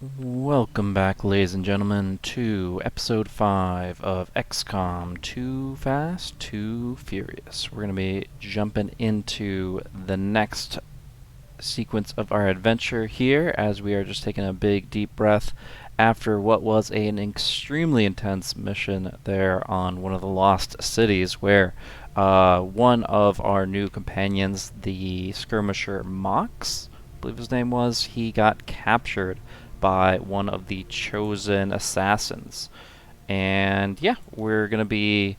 Welcome back, ladies and gentlemen, to episode 5 of XCOM Too Fast, Too Furious. We're going to be jumping into the next sequence of our adventure here, as we are just taking a big, deep breath after what was an extremely intense mission there on one of the lost cities, where one of our new companions, the skirmisher Mox, I believe his name was, he got captured by one of the chosen assassins. And yeah, we're going to be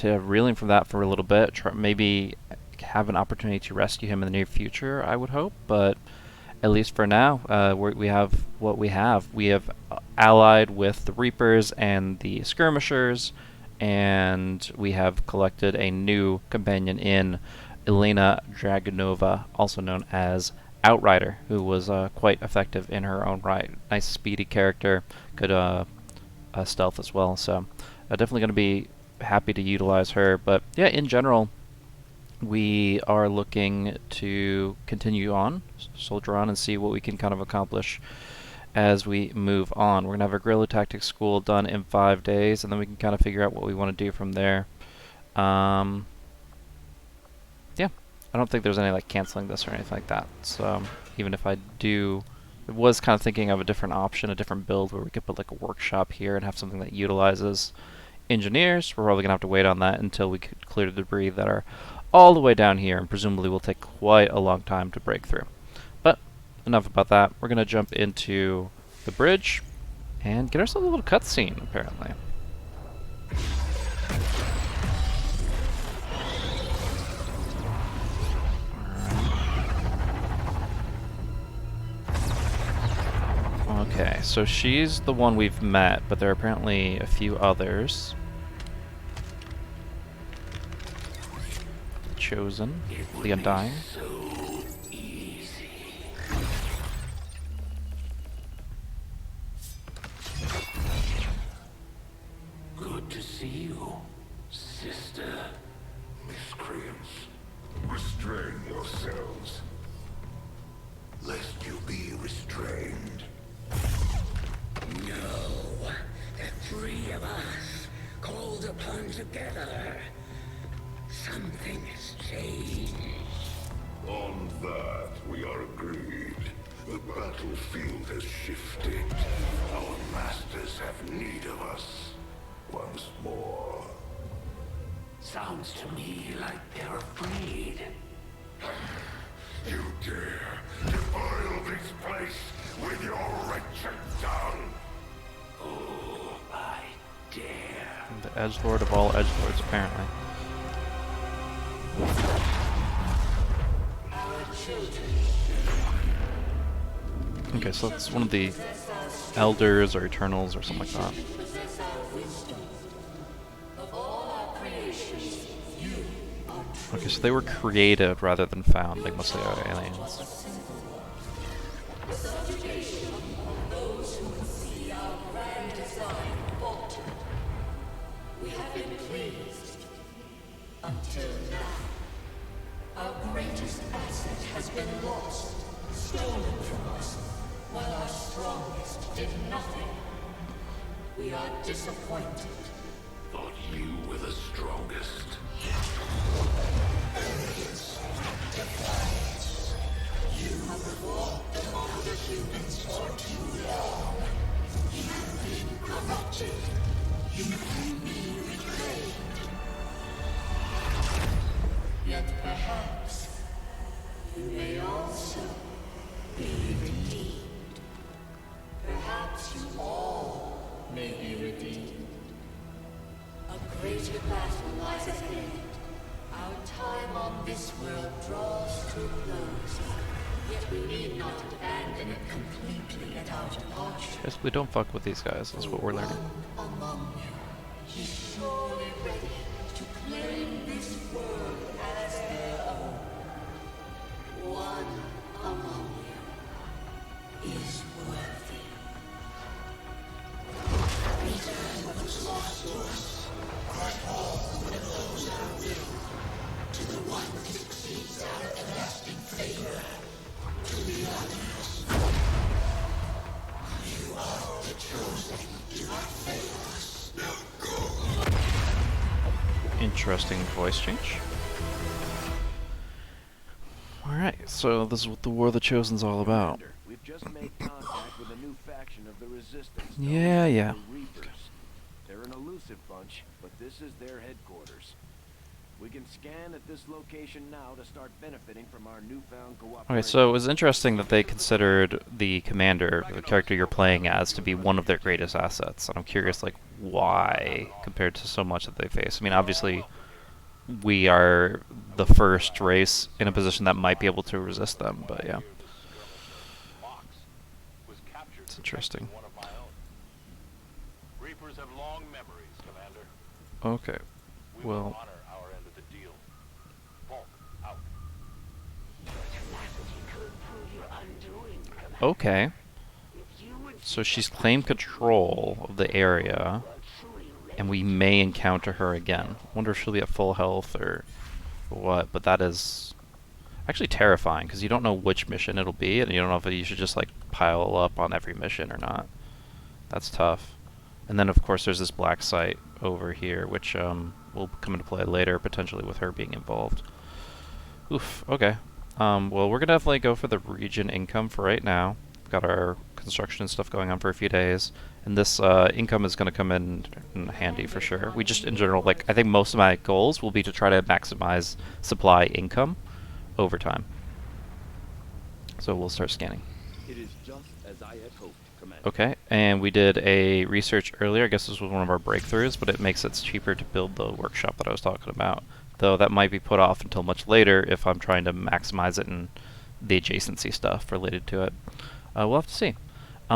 reeling from that for a little bit, maybe have an opportunity to rescue him in the near future, I would hope, but at least for now, we have what we have. We have allied with the Reapers and the Skirmishers, and we have collected a new companion in Elena Dragunova, also known as Outrider, who was quite effective in her own right. Nice speedy character, good stealth as well, so definitely going to be happy to utilize her. But yeah, in general, we are looking to continue on, soldier on, and see what we can kind of accomplish as we move on. We're going to have a guerrilla tactics school done in 5 days, and then we can kind of figure out what we want to do from there. Yeah, I don't think there's any like canceling this or anything like that. So even if I do, I was kind of thinking of a different option, a different build where we could put like a workshop here and have something that utilizes engineers. We're probably going to have to wait on that until we could clear the debris that are all the way down here, and presumably will take quite a long time to break through. But enough about that. We're going to jump into the bridge and get ourselves a little cutscene, apparently. Okay, so she's the one we've met, but there are apparently a few others. Chosen, the Undying. So easy. Good to see you, sister. Miscreants, restrain yourselves, lest you be restrained. No, the three of us, called upon together. Something has changed. On that, we are agreed. The battlefield has shifted. Our masters have need of us once more. Sounds to me like they're afraid. You dare defile this place with your wretched tongue? Oh, I dare. The edgelord of all edgelords, apparently. Okay, so that's one of the elders or eternals or something like that. Okay, so they were created rather than found, like most of the other aliens. We have been pleased until now. Our greatest asset has been lost, stolen from us, while our strongest did nothing. We are disappointed. Thought you were the strongest. You have fought among the humans for too long. You have been corrupted. You can be reclaimed. Yet perhaps you may also be redeemed. Perhaps you all may be redeemed. A greater battle lies ahead. Our time on this world draws to a close. Yet we need not abandon it completely at our departure. Basically, don't fuck with these guys, that's what we're learning. One among you is surely ready to claim this world as their own. One among you is worthy. Return what was lost to us. Grant all who oppose our will to the one who succeeds our everlasting favor. To the others, Interesting voice change. Alright, so this is what the War of the Chosen's all about. Commander, we've just made contact with a new faction of the Resistance. Yeah, known as yeah. the Reapers. They're an elusive bunch, but this is their headquarters. We can scan at this location now to start benefiting from our newfound cooperation. Okay, so it was interesting that they considered the commander, the character you're playing as, to be one of their greatest assets. And I'm curious, like, why, compared to so much that they face. I mean, obviously, we are the first race in a position that might be able to resist them, but yeah. It's interesting. Reapers have long memories, Commander. Okay, We will well, honor our end of the deal. Vault out. okay. So she's claimed control of the area, and we may encounter her again. Wonder if she'll be at full health or what, but that is actually terrifying, because you don't know which mission it'll be, and you don't know if you should just, like, pile up on every mission or not. That's tough. And then, of course, there's this black site over here, which will come into play later, potentially with her being involved. Oof, okay. Well, we're going to definitely go for the region income for right now. We've got our construction and stuff going on for a few days, and this income is going to come in handy for sure. We just, in general, like, I think most of my goals will be to try to maximize supply income over time. So we'll start scanning. It is just as I had hoped, Commander. Okay, and we did a research earlier. I guess this was one of our breakthroughs, but it makes it cheaper to build the workshop that I was talking about. Though that might be put off until much later if I'm trying to maximize it in the adjacency stuff related to it. We'll have to see.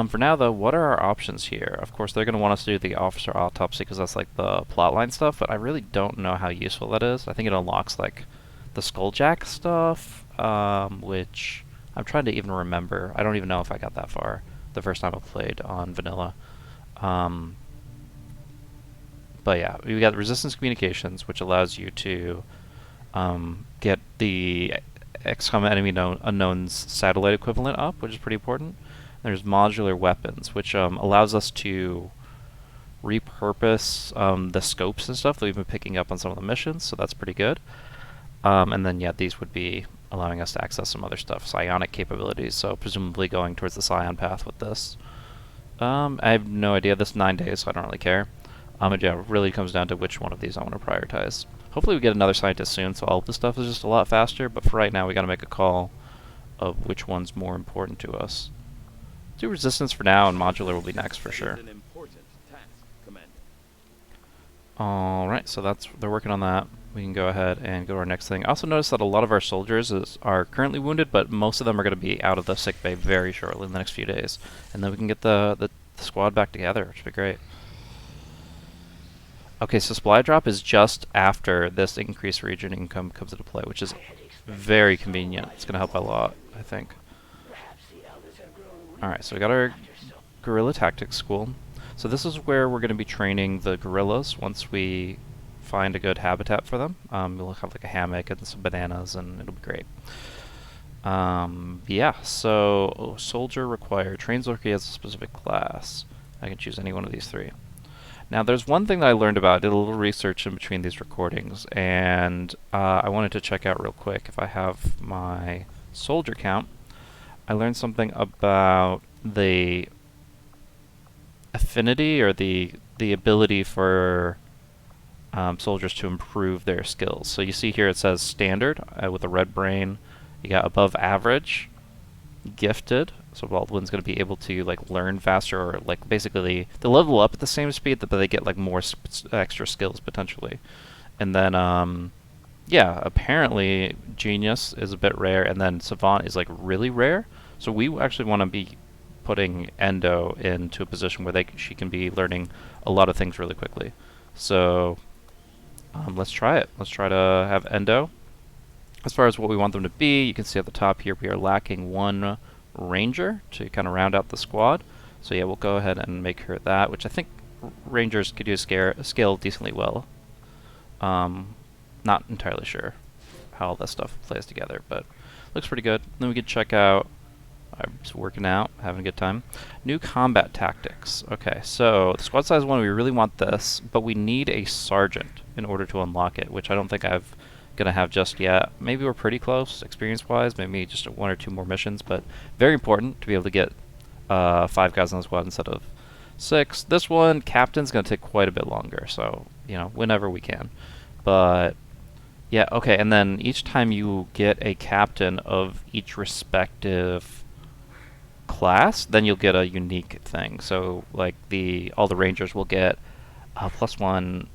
For now, though, what are our options here? Of course, they're going to want us to do the officer autopsy because that's like the plotline stuff, but I really don't know how useful that is. I think it unlocks like the Skulljack stuff, which I'm trying to even remember. I don't even know if I got that far the first time I played on vanilla. But yeah, we got resistance communications, which allows you to get the XCOM enemy unknown's satellite equivalent up, which is pretty important. There's modular weapons, which allows us to repurpose the scopes and stuff that we've been picking up on some of the missions, so that's pretty good. And then, yeah, these would be allowing us to access some other stuff, psionic capabilities, so presumably going towards the psion path with this. I have no idea. This is 9 days, so I don't really care. And yeah, it really comes down to which one of these I want to prioritize. Hopefully we get another scientist soon, so all of this stuff is just a lot faster, but for right now we gotta make a call of which one's more important to us. Do resistance for now, and modular will be next for sure. An important task, Commander. Alright, so they're working on that. We can go ahead and go to our next thing. I also noticed that a lot of our soldiers are currently wounded, but most of them are going to be out of the sick bay very shortly in the next few days. And then we can get the squad back together, which would be great. Okay, so supply drop is just after this increased region income comes into play, which is very convenient. It's going to help a lot, I think. Alright, so we got our guerrilla tactics school. So this is where we're going to be training the guerrillas once we find a good habitat for them. We'll have like a hammock and some bananas, and it'll be great. Yeah, so soldier required. Trains Lurky as a specific class. I can choose any one of these three. Now, there's one thing that I learned about. I did a little research in between these recordings, and I wanted to check out real quick if I have my soldier count. I learned something about the affinity or the ability for soldiers to improve their skills. So you see here it says standard with a red brain. You got above average, gifted. So Baldwin's going to be able to like learn faster, or like basically they level up at the same speed, but they get like more extra skills potentially. And then yeah, apparently genius is a bit rare, and then savant is like really rare. So we actually want to be putting Endo into a position where she can be learning a lot of things really quickly. So let's try it. Let's try to have Endo. As far as what we want them to be, you can see at the top here we are lacking one ranger to kind of round out the squad. So yeah, we'll go ahead and make her that, which I think rangers could do scale decently well. Not entirely sure how all that stuff plays together, but looks pretty good. Then we could check out I'm just working out, having a good time. New combat tactics. Okay, so the squad size one, we really want this, but we need a sergeant in order to unlock it, which I don't think I've gonna have just yet. Maybe we're pretty close, experience-wise. Maybe just 1 or 2 more missions, but very important to be able to get 5 guys on the squad instead of 6. This one, captain's gonna take quite a bit longer, so you know, whenever we can. But yeah, okay, and then each time you get a captain of each respective class, then you'll get a unique thing. So like all the rangers will get +1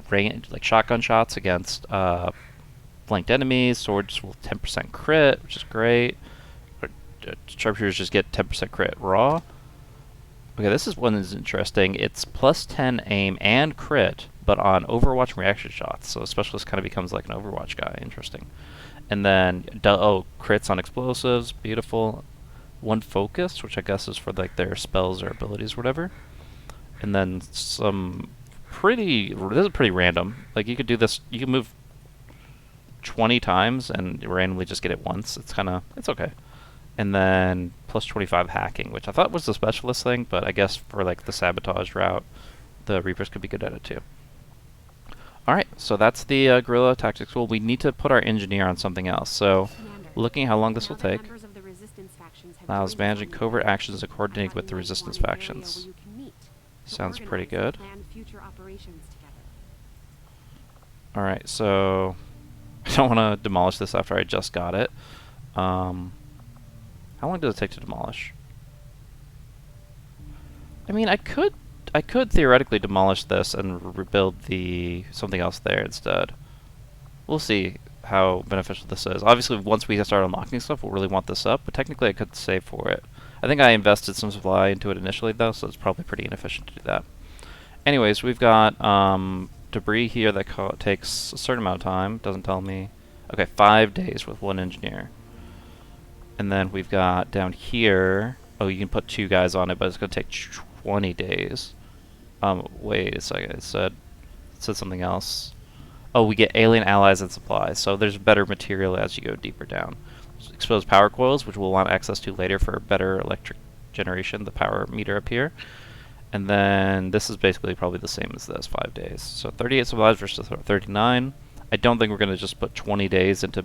range, like shotgun shots against flanked enemies. Swords will 10% crit, which is great. Sharpshooters just get 10% crit raw. Okay, this is one that's interesting. It's +10 aim and crit, but on Overwatch and reaction shots. So a specialist kind of becomes like an Overwatch guy. Interesting. And then crits on explosives. Beautiful. 1 focus, which I guess is for like their spells or abilities or whatever. And then some this is pretty random. Like you could do this, you can move 20 times and randomly just get it once. It's okay. And then +25 hacking, which I thought was the specialist thing, but I guess for like the sabotage route, the Reapers could be good at it too. Alright, so that's the guerrilla tactics tool. We need to put our engineer on something else. So looking how long this will take. Allows managing covert actions to coordinate with the resistance factions. Sounds pretty good. Alright, so I don't want to demolish this after I just got it. How long does it take to demolish? I mean, I could theoretically demolish this and rebuild something else there instead. We'll see how beneficial this is. Obviously, once we start unlocking stuff, we'll really want this up, but technically I could save for it. I think I invested some supply into it initially, though, so it's probably pretty inefficient to do that. Anyways, we've got debris here that takes a certain amount of time. Doesn't tell me. Okay, 5 days with 1 engineer. And then we've got down here, oh, you can put 2 guys on it, but it's going to take 20 days. Wait a second, it said something else. Oh, we get alien allies and supplies, so there's better material as you go deeper down. Exposed power coils, which we'll want access to later for better electric generation, the power meter up here. And then this is basically probably the same as this, 5 days. So 38 supplies versus 39. I don't think we're going to just put 20 days into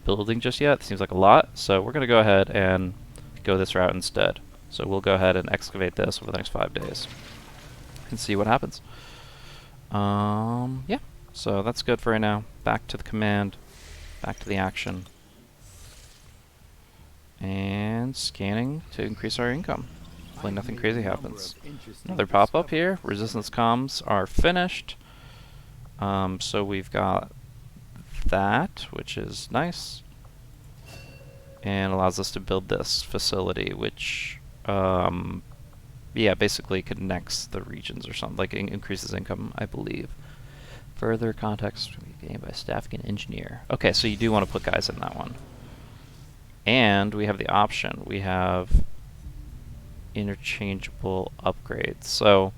building just yet. It seems like a lot, so we're going to go ahead and go this route instead. So we'll go ahead and excavate this over the next 5 days and see what happens. Yeah. So that's good for right now. Back to the command, back to the action, and scanning to increase our income. Hopefully nothing crazy happens. Another pop-up here. Resistance comms are finished. So we've got that, which is nice, and allows us to build this facility, which, yeah, basically connects the regions or something, like increases income, I believe. Further context gained by staffing an engineer. Okay, so you do want to put guys in that one. And we have the option. We have interchangeable upgrades. So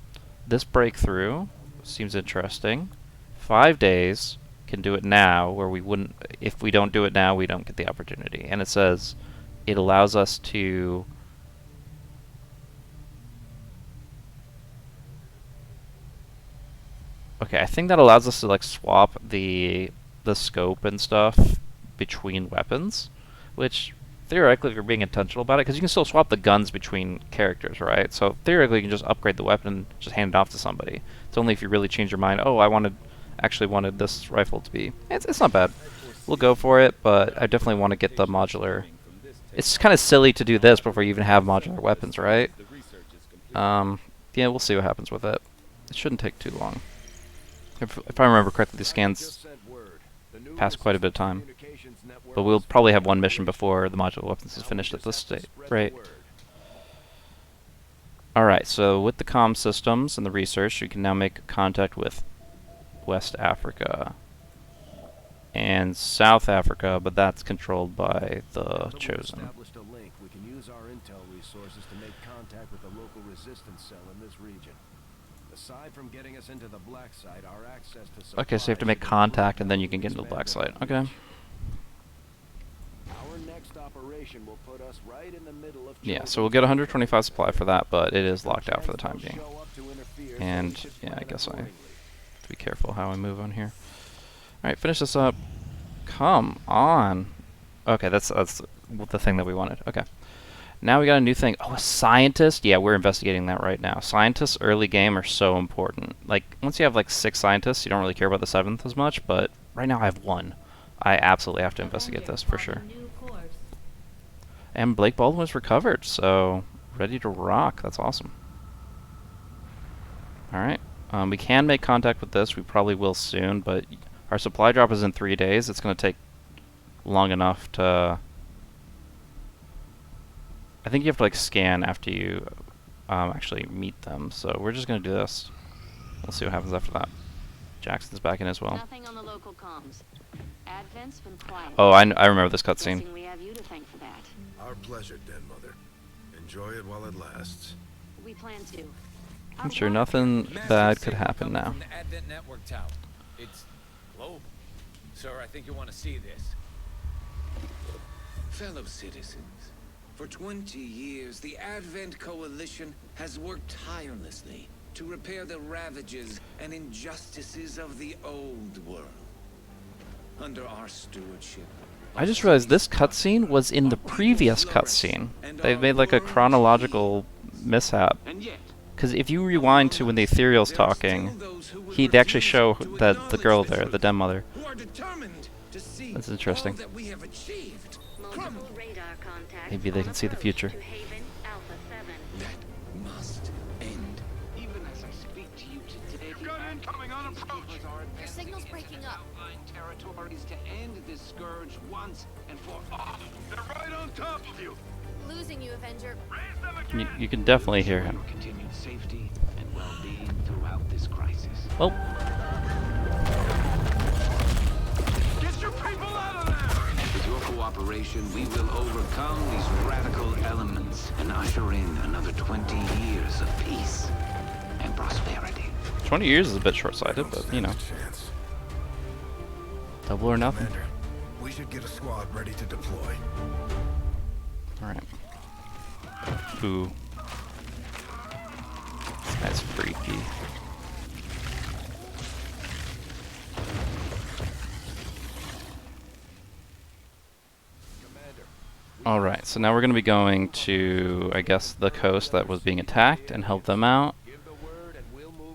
this breakthrough seems interesting. 5 days, can do it now, where we wouldn't, if we don't do it now, we don't get the opportunity. And it says it allows us to okay, I think that allows us to like swap the scope and stuff between weapons, which theoretically, if you're being intentional about it, because you can still swap the guns between characters, right? So theoretically, you can just upgrade the weapon and just hand it off to somebody. It's only if you really change your mind. Oh, I actually wanted this rifle to be. It's not bad. We'll go for it, but I definitely want to get the modular. It's kind of silly to do this before you even have modular weapons, right? Yeah, we'll see what happens with it. It shouldn't take too long. If I remember correctly, the scans pass quite a bit of time. But we'll probably have 1 mission before the modular weapons is finished at this state, right? Alright, so with the comm systems and the research, we can now make contact with West Africa and South Africa, but that's controlled by the Chosen. We can use our intel resources to make contact with the local resistance cell in this region. Aside from getting us into the black site, our access to okay, so you have to make contact and then you can get into the black site. Okay. Our next operation will put us right in the middle of Yeah, so we'll get 125 supply for that, but it is locked out for the time being. And yeah, I guess I have to be careful how I move on here. Alright, finish this up. Come on. Okay, that's the thing that we wanted. Okay. Now we got a new thing. Oh, a scientist? Yeah, we're investigating that right now. Scientists early game are so important. Like, once you have like 6 scientists, you don't really care about the 7th as much, but right now I have 1. I absolutely have to investigate this for sure. And Blake Baldwin was recovered, so ready to rock. That's awesome. Alright. We can make contact with this. We probably will soon, but our supply drop is in 3 days. It's going to take long enough to... I think you have to like scan after you actually meet them, so we're just going to do this. We'll see what happens after that. Jackson's back in as well. Nothing on the local comms. Advent's been quiet. Oh, I remember this cutscene. Guessing we have you to thank for that. Our pleasure, Den Mother. Enjoy it while it lasts. We plan to. I'm sure nothing bad could happen now. From the Advent Network Tower. It's global. Sir, I think you want to see this. Fellow citizens, for 20 years, the Advent Coalition has worked tirelessly to repair the ravages and injustices of the old world. Under our stewardship, I just realized this cutscene was in the previous cutscene. They've made like a chronological mishap. Because if you rewind to when the Ethereal's talking, they actually show that the girl there, the Den Mother. That's interesting. Maybe they can see the future. That must end. Even as I speak to you today, Got incoming on approach. Your signal's breaking up. territories to end this scourge once and for all. They're right on top of you. Losing you, Avenger. Raise them again. You can definitely hear him. Continued safety and well-being throughout this crisis. Oh, Get your people out of there. With your cooperation, we will overcome these radical elements and usher in another 20 years of peace and prosperity. 20 years is a bit short-sighted, but you know, Chance. double or nothing. Commander, we should get a squad ready to deploy. Alright. Ooh. That's freaky. Alright, so now we're going to be going to, I guess, the coast that was being attacked and help them out.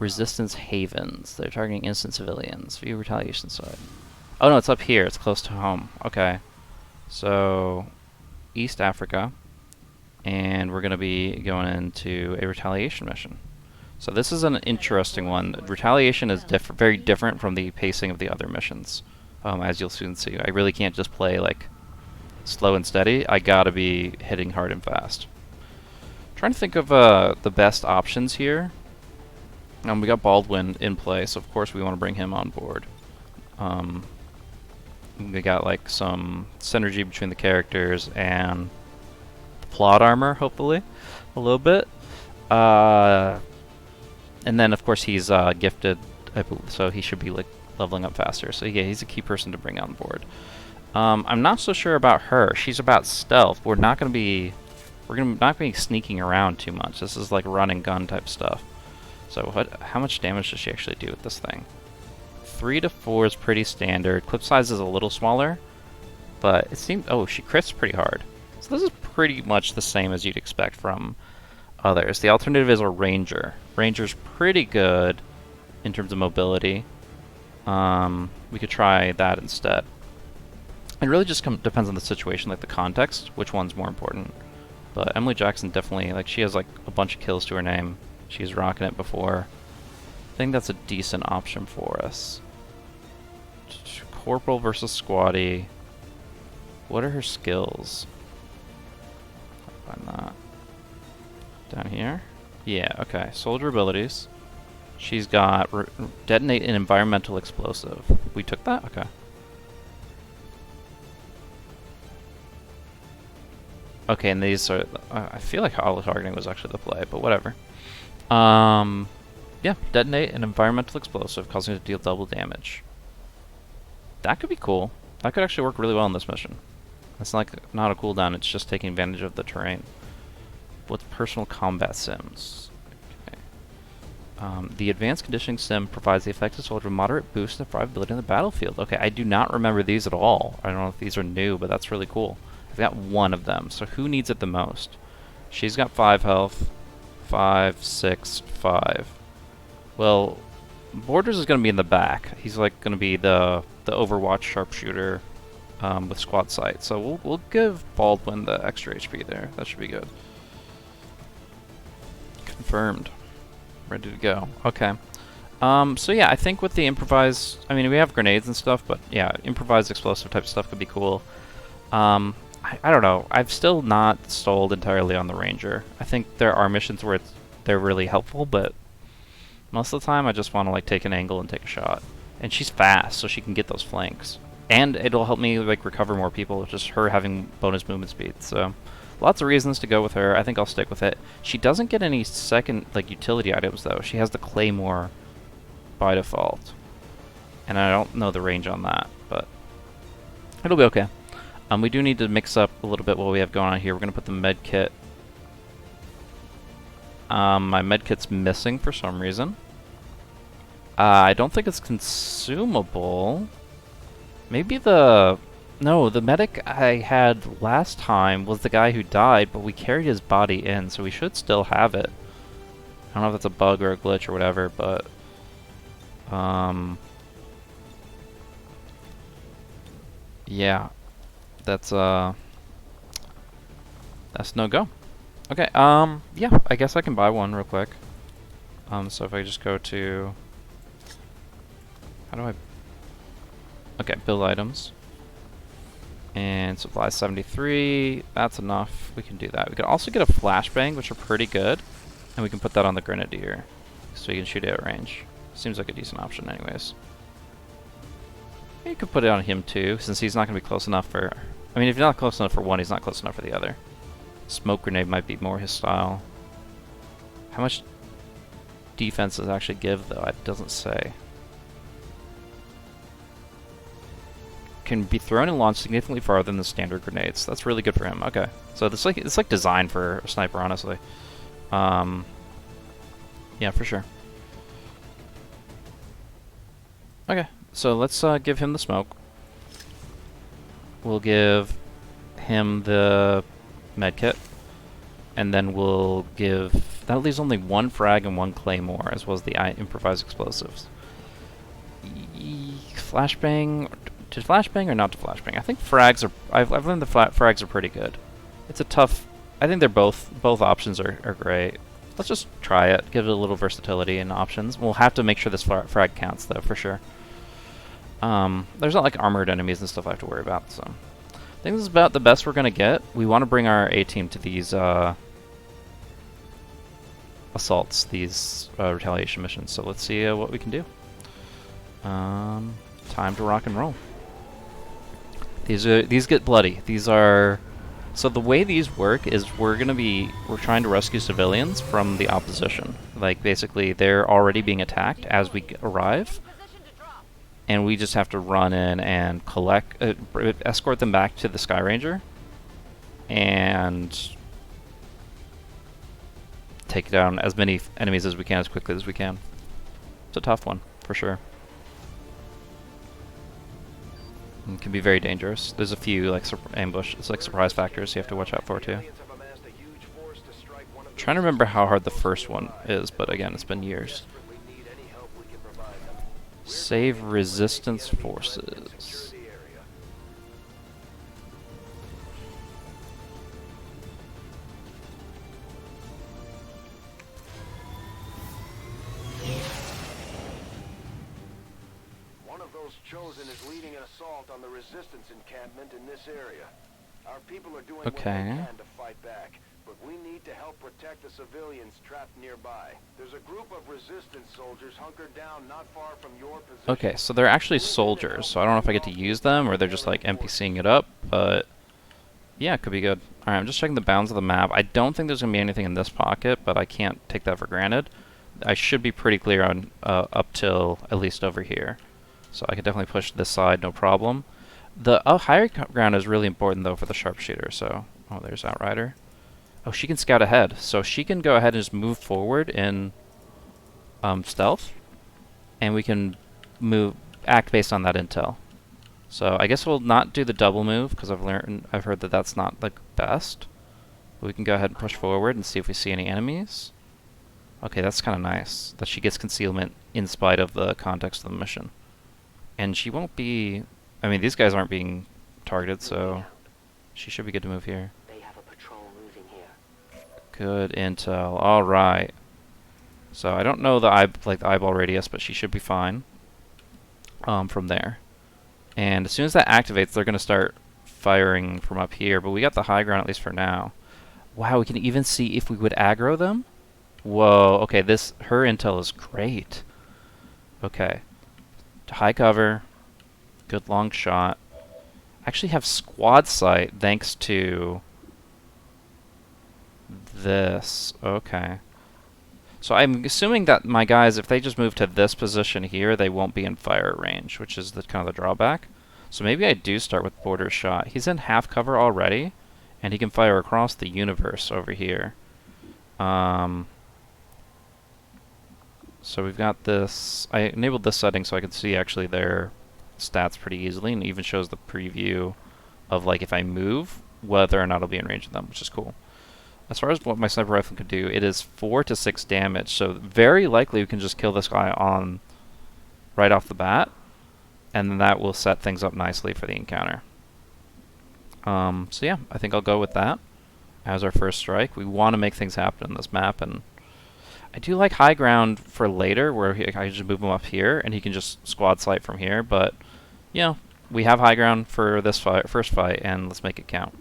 Resistance Havens. They're targeting innocent civilians. View retaliation side. Oh no, it's up here. It's close to home. Okay. So, East Africa. And we're going to be going into a retaliation mission. So this is an interesting one. Retaliation is very different from the pacing of the other missions. As you'll soon see. I really can't just play like slow and steady. I gotta be hitting hard and fast. Trying to think of the best options here. We got Baldwin in play, so of course we want to bring him on board. We got like some synergy between the characters and the plot armor, hopefully, a little bit. And then of course he's gifted, so he should be like leveling up faster. So yeah, he's a key person to bring on board. I'm not so sure about her. She's about stealth. We're not gonna be sneaking around too much. This is like run and gun type stuff. So how much damage does she actually do with this thing? 3 to 4 is pretty standard. Clip size is a little smaller, but it seems... Oh, she crits pretty hard. So this is pretty much the same as you'd expect from others. The alternative is a Ranger. Ranger's pretty good in terms of mobility. We could try that instead. It really just depends on the situation, like the context, which one's more important. But Emily Jackson definitely, like, she has like a bunch of kills to her name. She's rocking it before. I think that's a decent option for us. Corporal versus Squatty. What are her skills? I'll find that. Down here? Yeah, okay. Soldier abilities. She's got detonate an environmental explosive. We took that? Okay. Okay, and these are... I feel like auto-targeting was actually the play, but whatever. Yeah, detonate an environmental explosive, causing it to deal double damage. That could be cool. That could actually work really well in this mission. It's like not a cooldown, it's just taking advantage of the terrain. With personal combat sims. Okay. The advanced conditioning sim provides the effective soldier a moderate boost in survivability in the battlefield. Okay, I do not remember these at all. I don't know if these are new, but that's really cool. I've got one of them, so who needs it the most? She's got 5 health. 5, 6, 5. Well, Borders is going to be in the back. He's like going to be the Overwatch sharpshooter with squad sight. So we'll give Baldwin the extra HP there. That should be good. Confirmed. Ready to go. Okay. So yeah, I think with the improvised, I mean, we have grenades and stuff, but yeah, improvised explosive type stuff could be cool. I don't know. I've still not sold entirely on the Ranger. I think there are missions where they're really helpful, but most of the time I just want to like take an angle and take a shot. And she's fast, so she can get those flanks. And it'll help me like recover more people, just her having bonus movement speed. So lots of reasons to go with her. I think I'll stick with it. She doesn't get any second like utility items though. She has the Claymore by default. And I don't know the range on that, but it'll be okay. We do need to mix up a little bit what we have going on here. We're going to put the med kit. My med kit's missing for some reason. I don't think it's consumable. Maybe the... No, the medic I had last time was the guy who died, but we carried his body in, so we should still have it. I don't know if that's a bug or a glitch or whatever, but... yeah. That's no go. Okay, yeah, I guess I can buy one real quick. So if I just go to... How do I... Okay, build items. And supply 73, that's enough. We can do that. We can also get a flashbang, which are pretty good. And we can put that on the Grenadier, so you can shoot it at range. Seems like a decent option anyways. You could put it on him too, since he's not going to be close enough for... I mean, if you're not close enough for one, he's not close enough for the other. Smoke grenade might be more his style. How much defense does it actually give, though? It doesn't say. Can be thrown and launched significantly farther than the standard grenades. That's really good for him. Okay, so it's like designed for a sniper, honestly. Yeah, for sure. Okay, so let's give him the smoke. We'll give him the medkit, and then we'll give... That leaves only one frag and one claymore, as well as the improvised explosives. Flashbang... To flashbang or not to flashbang? I think frags are... I've learned the frags are pretty good. It's a tough... I think they're both options are great. Let's just try it, give it a little versatility and options. We'll have to make sure this frag counts, though, for sure. There's not like armored enemies and stuff I have to worry about, so I think this is about the best we're gonna get. We want to bring our A-team to these assaults, these retaliation missions. So let's see what we can do. Time to rock and roll. These get bloody. These are... So the way these work is we're trying to rescue civilians from the opposition. Like basically they're already being attacked as we arrive. And we just have to run in and escort them back to the Sky Ranger, and take down as many enemies as we can as quickly as we can. It's a tough one, for sure. It can be very dangerous. There's a few like ambush, it's like surprise factors you have to watch out for too. Trying to remember how hard the first one is, but again, it's been years. Save resistance forces. One of those chosen is leading an assault on the resistance encampment in this area. Our people are doing what they can to fight back, but we need to help protect the civilians trapped nearby. There's a group of resistance soldiers hunkered down not far from your position. Okay, so they're actually soldiers, so I don't know if I get to use them or they're just like NPCing it up, but yeah, it could be good. Alright, I'm just checking the bounds of the map. I don't think there's going to be anything in this pocket, but I can't take that for granted. I should be pretty clear on up till at least over here. So I could definitely push this side, no problem. The higher ground is really important though for the sharpshooter. So, oh, there's Outrider. Oh, she can scout ahead, so she can go ahead and just move forward in stealth, and we can act based on that intel. So I guess we'll not do the double move because I've heard that that's not the best. But we can go ahead and push forward and see if we see any enemies. Okay, that's kind of nice that she gets concealment in spite of the context of the mission. And she won't be. I mean, these guys aren't being targeted, so she should be good to move here. They have a patrol moving here. Good intel. All right. So I don't know the eyeball radius, but she should be fine from there. And as soon as that activates, they're going to start firing from up here. But we got the high ground at least for now. Wow, we can even see if we would aggro them. Whoa. Okay, her intel is great. Okay. High cover. Good long shot. Actually have squad sight thanks to this. Okay. So I'm assuming that my guys, if they just move to this position here, they won't be in fire range, which is the kind of the drawback. So maybe I do start with border shot. He's in half cover already, and he can fire across the universe over here. So we've got this. I enabled this setting so I can see actually their stats pretty easily, and it even shows the preview of like if I move, whether or not I'll be in range of them, which is cool. As far as what my sniper rifle can do, it is 4 to 6 damage, so very likely we can just kill this guy on right off the bat, and then that will set things up nicely for the encounter. So yeah, I think I'll go with that as our first strike. We want to make things happen in this map, and I do like high ground for later, where I just move him up here, and he can just squad sight from here, but, you know, we have high ground for this first fight, and let's make it count.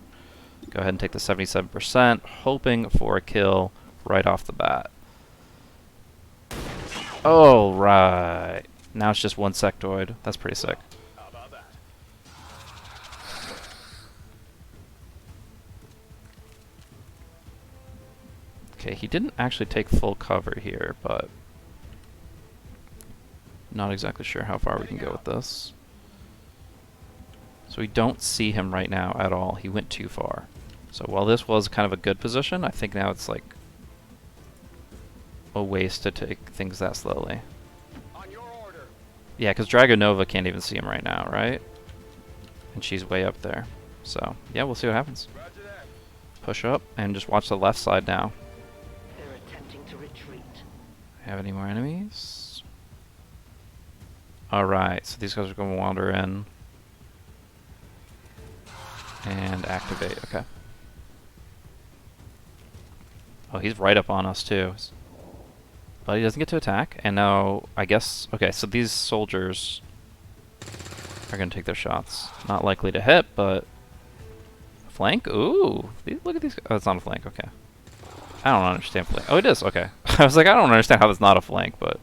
Go ahead and take the 77%, hoping for a kill right off the bat. Oh, right. Now it's just one sectoid. That's pretty sick. How about that? Okay, he didn't actually take full cover here, but not exactly sure how far we can go with this. So we don't see him right now at all. He went too far. So while this was kind of a good position, I think now it's like a waste to take things that slowly. On your order. Yeah, because Dragonova can't even see him right now, right? And she's way up there. So yeah, we'll see what happens. Roger that. Push up and just watch the left side now. They're attempting to retreat. Have any more enemies? Alright, so these guys are going to wander in. And activate, okay. Oh, he's right up on us too. But he doesn't get to attack, and now, I guess, okay, so these soldiers are going to take their shots. Not likely to hit, but flank? Ooh, look at these, oh, it's not a flank, okay. I don't understand flank. Oh, it is, okay. I was like, I don't understand how that's not a flank, but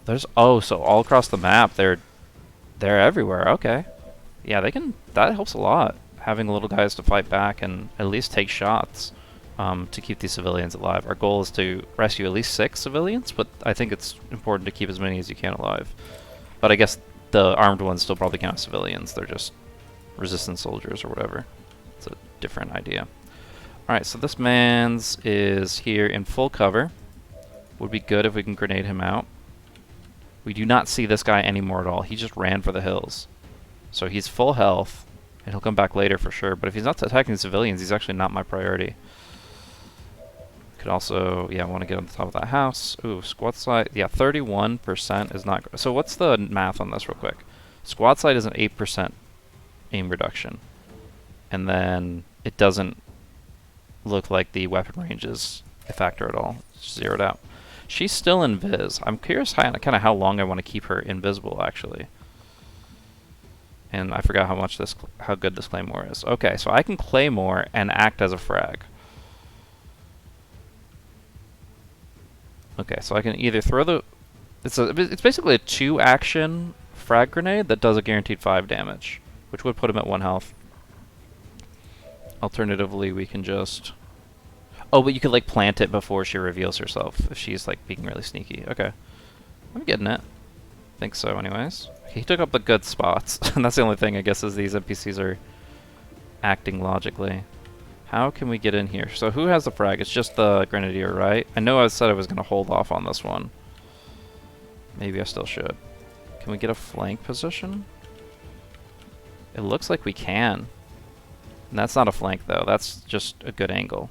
there's, oh, so all across the map, they're everywhere, okay. Yeah, they can, that helps a lot, having little guys to fight back and at least take shots to keep these civilians alive. Our goal is to rescue at least 6 civilians, but I think it's important to keep as many as you can alive. But I guess the armed ones still probably count as civilians. They're just resistance soldiers or whatever. It's a different idea. Alright, so this man's is here in full cover. Would be good if we can grenade him out. We do not see this guy anymore at all. He just ran for the hills. So he's full health, and he'll come back later for sure. But if he's not attacking civilians, he's actually not my priority. Could also, yeah, I want to get on the top of that house. Ooh, squad sight. Yeah, 31% is not. So what's the math on this real quick? Squad sight is an 8% aim reduction. And then it doesn't look like the weapon range is a factor at all. It's zeroed out. She's still invis. I'm curious kind of how long I want to keep her invisible, actually. And I forgot how good this claymore is. Okay, so I can claymore and act as a frag. Okay, so I can either throw the... It's basically a 2-action frag grenade that does a guaranteed 5 damage, which would put him at 1 health. Alternatively, we can just... Oh, but you could like plant it before she reveals herself, if she's like being really sneaky. Okay. I'm getting it. Think so, anyways. He took up the good spots, and that's the only thing, I guess, is these NPCs are acting logically. How can we get in here? So who has the frag? It's just the Grenadier, right? I know I said I was going to hold off on this one. Maybe I still should. Can we get a flank position? It looks like we can. And that's not a flank, though. That's just a good angle.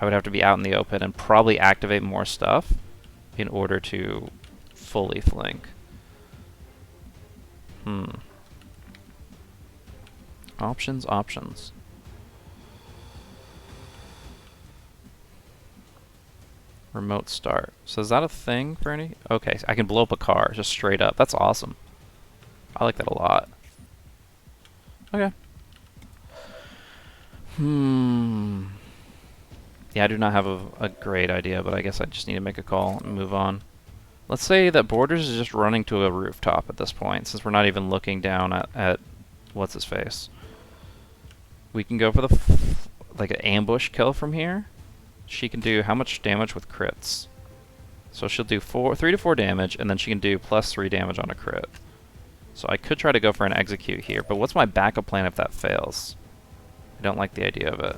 I would have to be out in the open and probably activate more stuff in order to fully flank. Options, options. Remote start. So is that a thing for any? Okay, so I can blow up a car just straight up. That's awesome. I like that a lot. Okay. Yeah, I do not have a great idea, but I guess I just need to make a call and move on. Let's say that Borders is just running to a rooftop at this point, since we're not even looking down at what's his face. We can go for the like an ambush kill from here. She can do how much damage with crits? So she'll do 3 to 4 damage, and then she can do +3 damage on a crit. So I could try to go for an execute here, but what's my backup plan if that fails? I don't like the idea of it.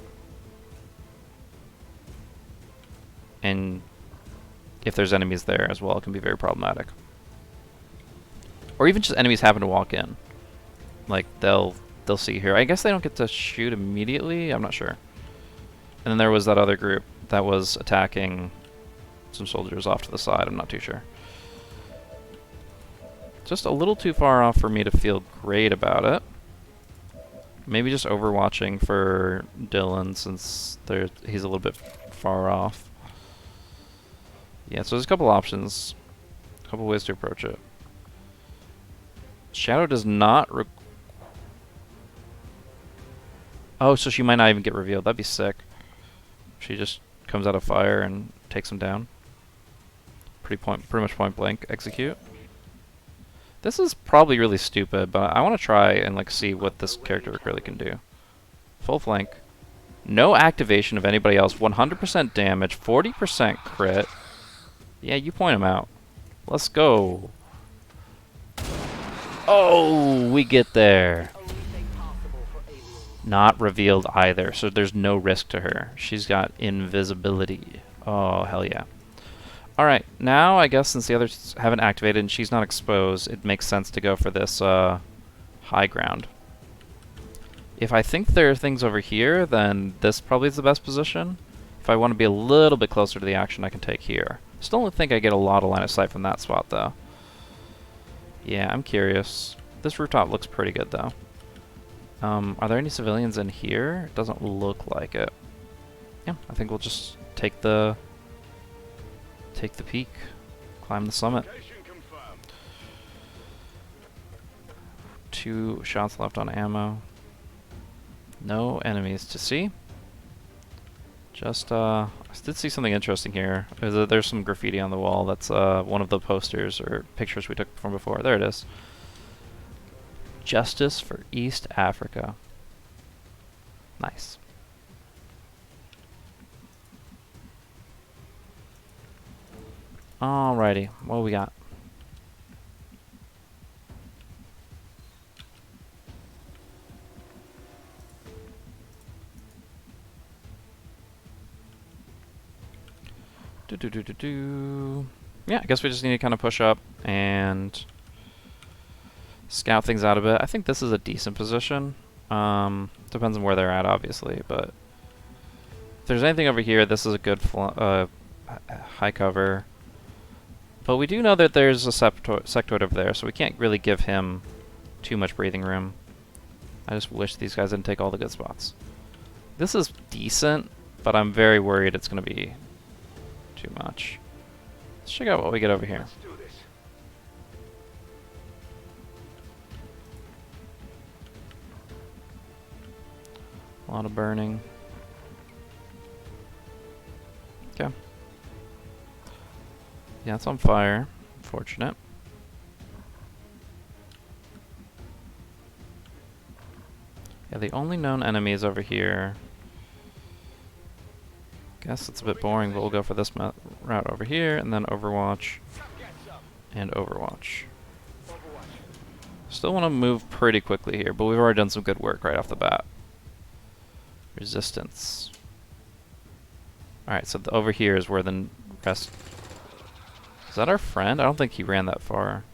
And if there's enemies there as well, it can be very problematic. Or even just enemies happen to walk in. Like, they'll see here. I guess they don't get to shoot immediately? I'm not sure. And then there was that other group that was attacking some soldiers off to the side. I'm not too sure. Just a little too far off for me to feel great about it. Maybe just overwatching for Dylan, since he's a little bit far off. Yeah, so there's a couple options. A couple ways to approach it. Shadow does not oh, so she might not even get revealed. That'd be sick. She just comes out of fire and takes him down. Pretty much point blank execute. This is probably really stupid, but I want to try and like see what this character really can do. Full flank. No activation of anybody else. 100% damage. 40% crit. Yeah, you point him out. Let's go. Oh, we get there. Not revealed either, so there's no risk to her. She's got invisibility. Oh, hell yeah. Alright, now I guess since the others haven't activated and she's not exposed, it makes sense to go for this high ground. If I think there are things over here, then this probably is the best position. If I want to be a little bit closer to the action, I can take here. Still don't think I get a lot of line of sight from that spot, though. Yeah, I'm curious. This rooftop looks pretty good, though. Are there any civilians in here? It doesn't look like it. Yeah, I think we'll just take the peak, climb the summit. 2 shots left on ammo. No enemies to see. Just, I did see something interesting here. There's some graffiti on the wall. That's one of the posters or pictures we took from before. There it is. Justice for East Africa. Nice. Alrighty, what do we got? Yeah, I guess we just need to kind of push up and scout things out a bit. I think this is a decent position. Depends on where they're at, obviously, but if there's anything over here, this is a good high cover. But we do know that there's a sectoid over there, so we can't really give him too much breathing room. I just wish these guys didn't take all the good spots. This is decent, but I'm very worried it's going to be too much. Let's check out what we get over here. A lot of burning. Okay. Yeah, it's on fire. Unfortunate. Yeah, the only known enemy is over here. Guess it's a bit boring, but we'll go for this route over here, and then Overwatch. and Overwatch. Still want to move pretty quickly here, but we've already done some good work right off the bat. Resistance. Alright, so over here is where the rest... Is that our friend? I don't think he ran that far.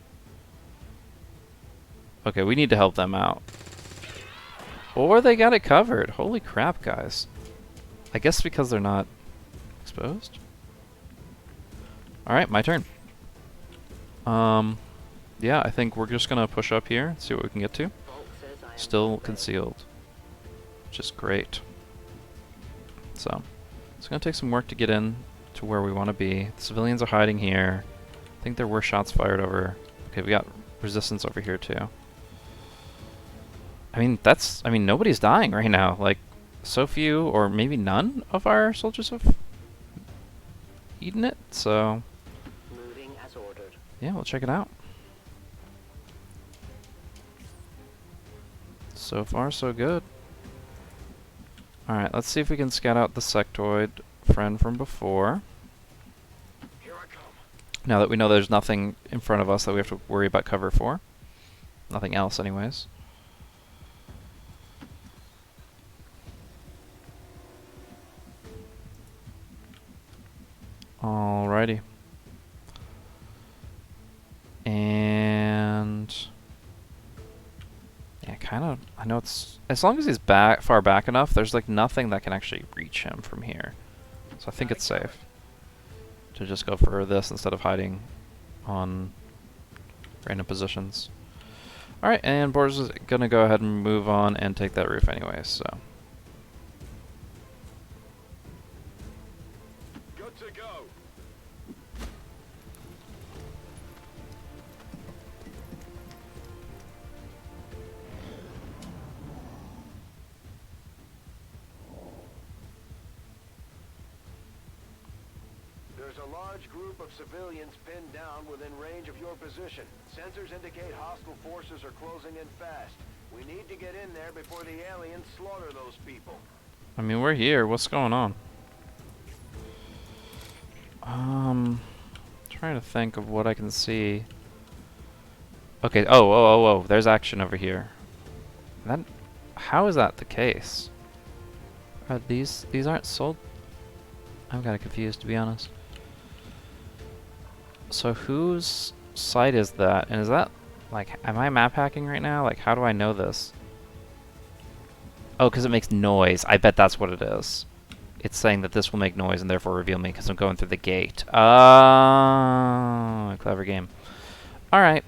Okay, we need to help them out. Or they got it covered. Holy crap, guys. I guess because they're not exposed? Alright, my turn. Yeah, I think we're just gonna push up here and see what we can get to. Still concealed, which is great. So, it's gonna take some work to get in to where we want to be. The civilians are hiding here. I think there were shots fired over. Okay, we got resistance over here too. I mean, nobody's dying right now. Like, so few, or maybe none of our soldiers have eaten it. So, yeah, we'll check it out. So far, so good. Alright, let's see if we can scout out the sectoid friend from before. Here I come. Now that we know there's nothing in front of us that we have to worry about cover for. Nothing else, anyways. Alrighty. And... yeah, kind of. I know it's... as long as he's far back enough, there's like nothing that can actually reach him from here. So I think it's safe to just go for this instead of hiding on random positions. Alright, and Boris is gonna go ahead and move on and take that roof anyways, so... Good to go. There's a large group of civilians pinned down within range of your position. Sensors indicate hostile forces are closing in fast. We need to get in there before the aliens slaughter those people. I mean, we're here. What's going on? Trying to think of what I can see. Okay, oh, there's action over here. How is that the case? These aren't sold? I'm kind of confused, to be honest. So whose site is that? And is that, like, am I map hacking right now? Like, how do I know this? Oh, because it makes noise. I bet that's what it is. It's saying that this will make noise and therefore reveal me because I'm going through the gate. Oh, clever game. Alright.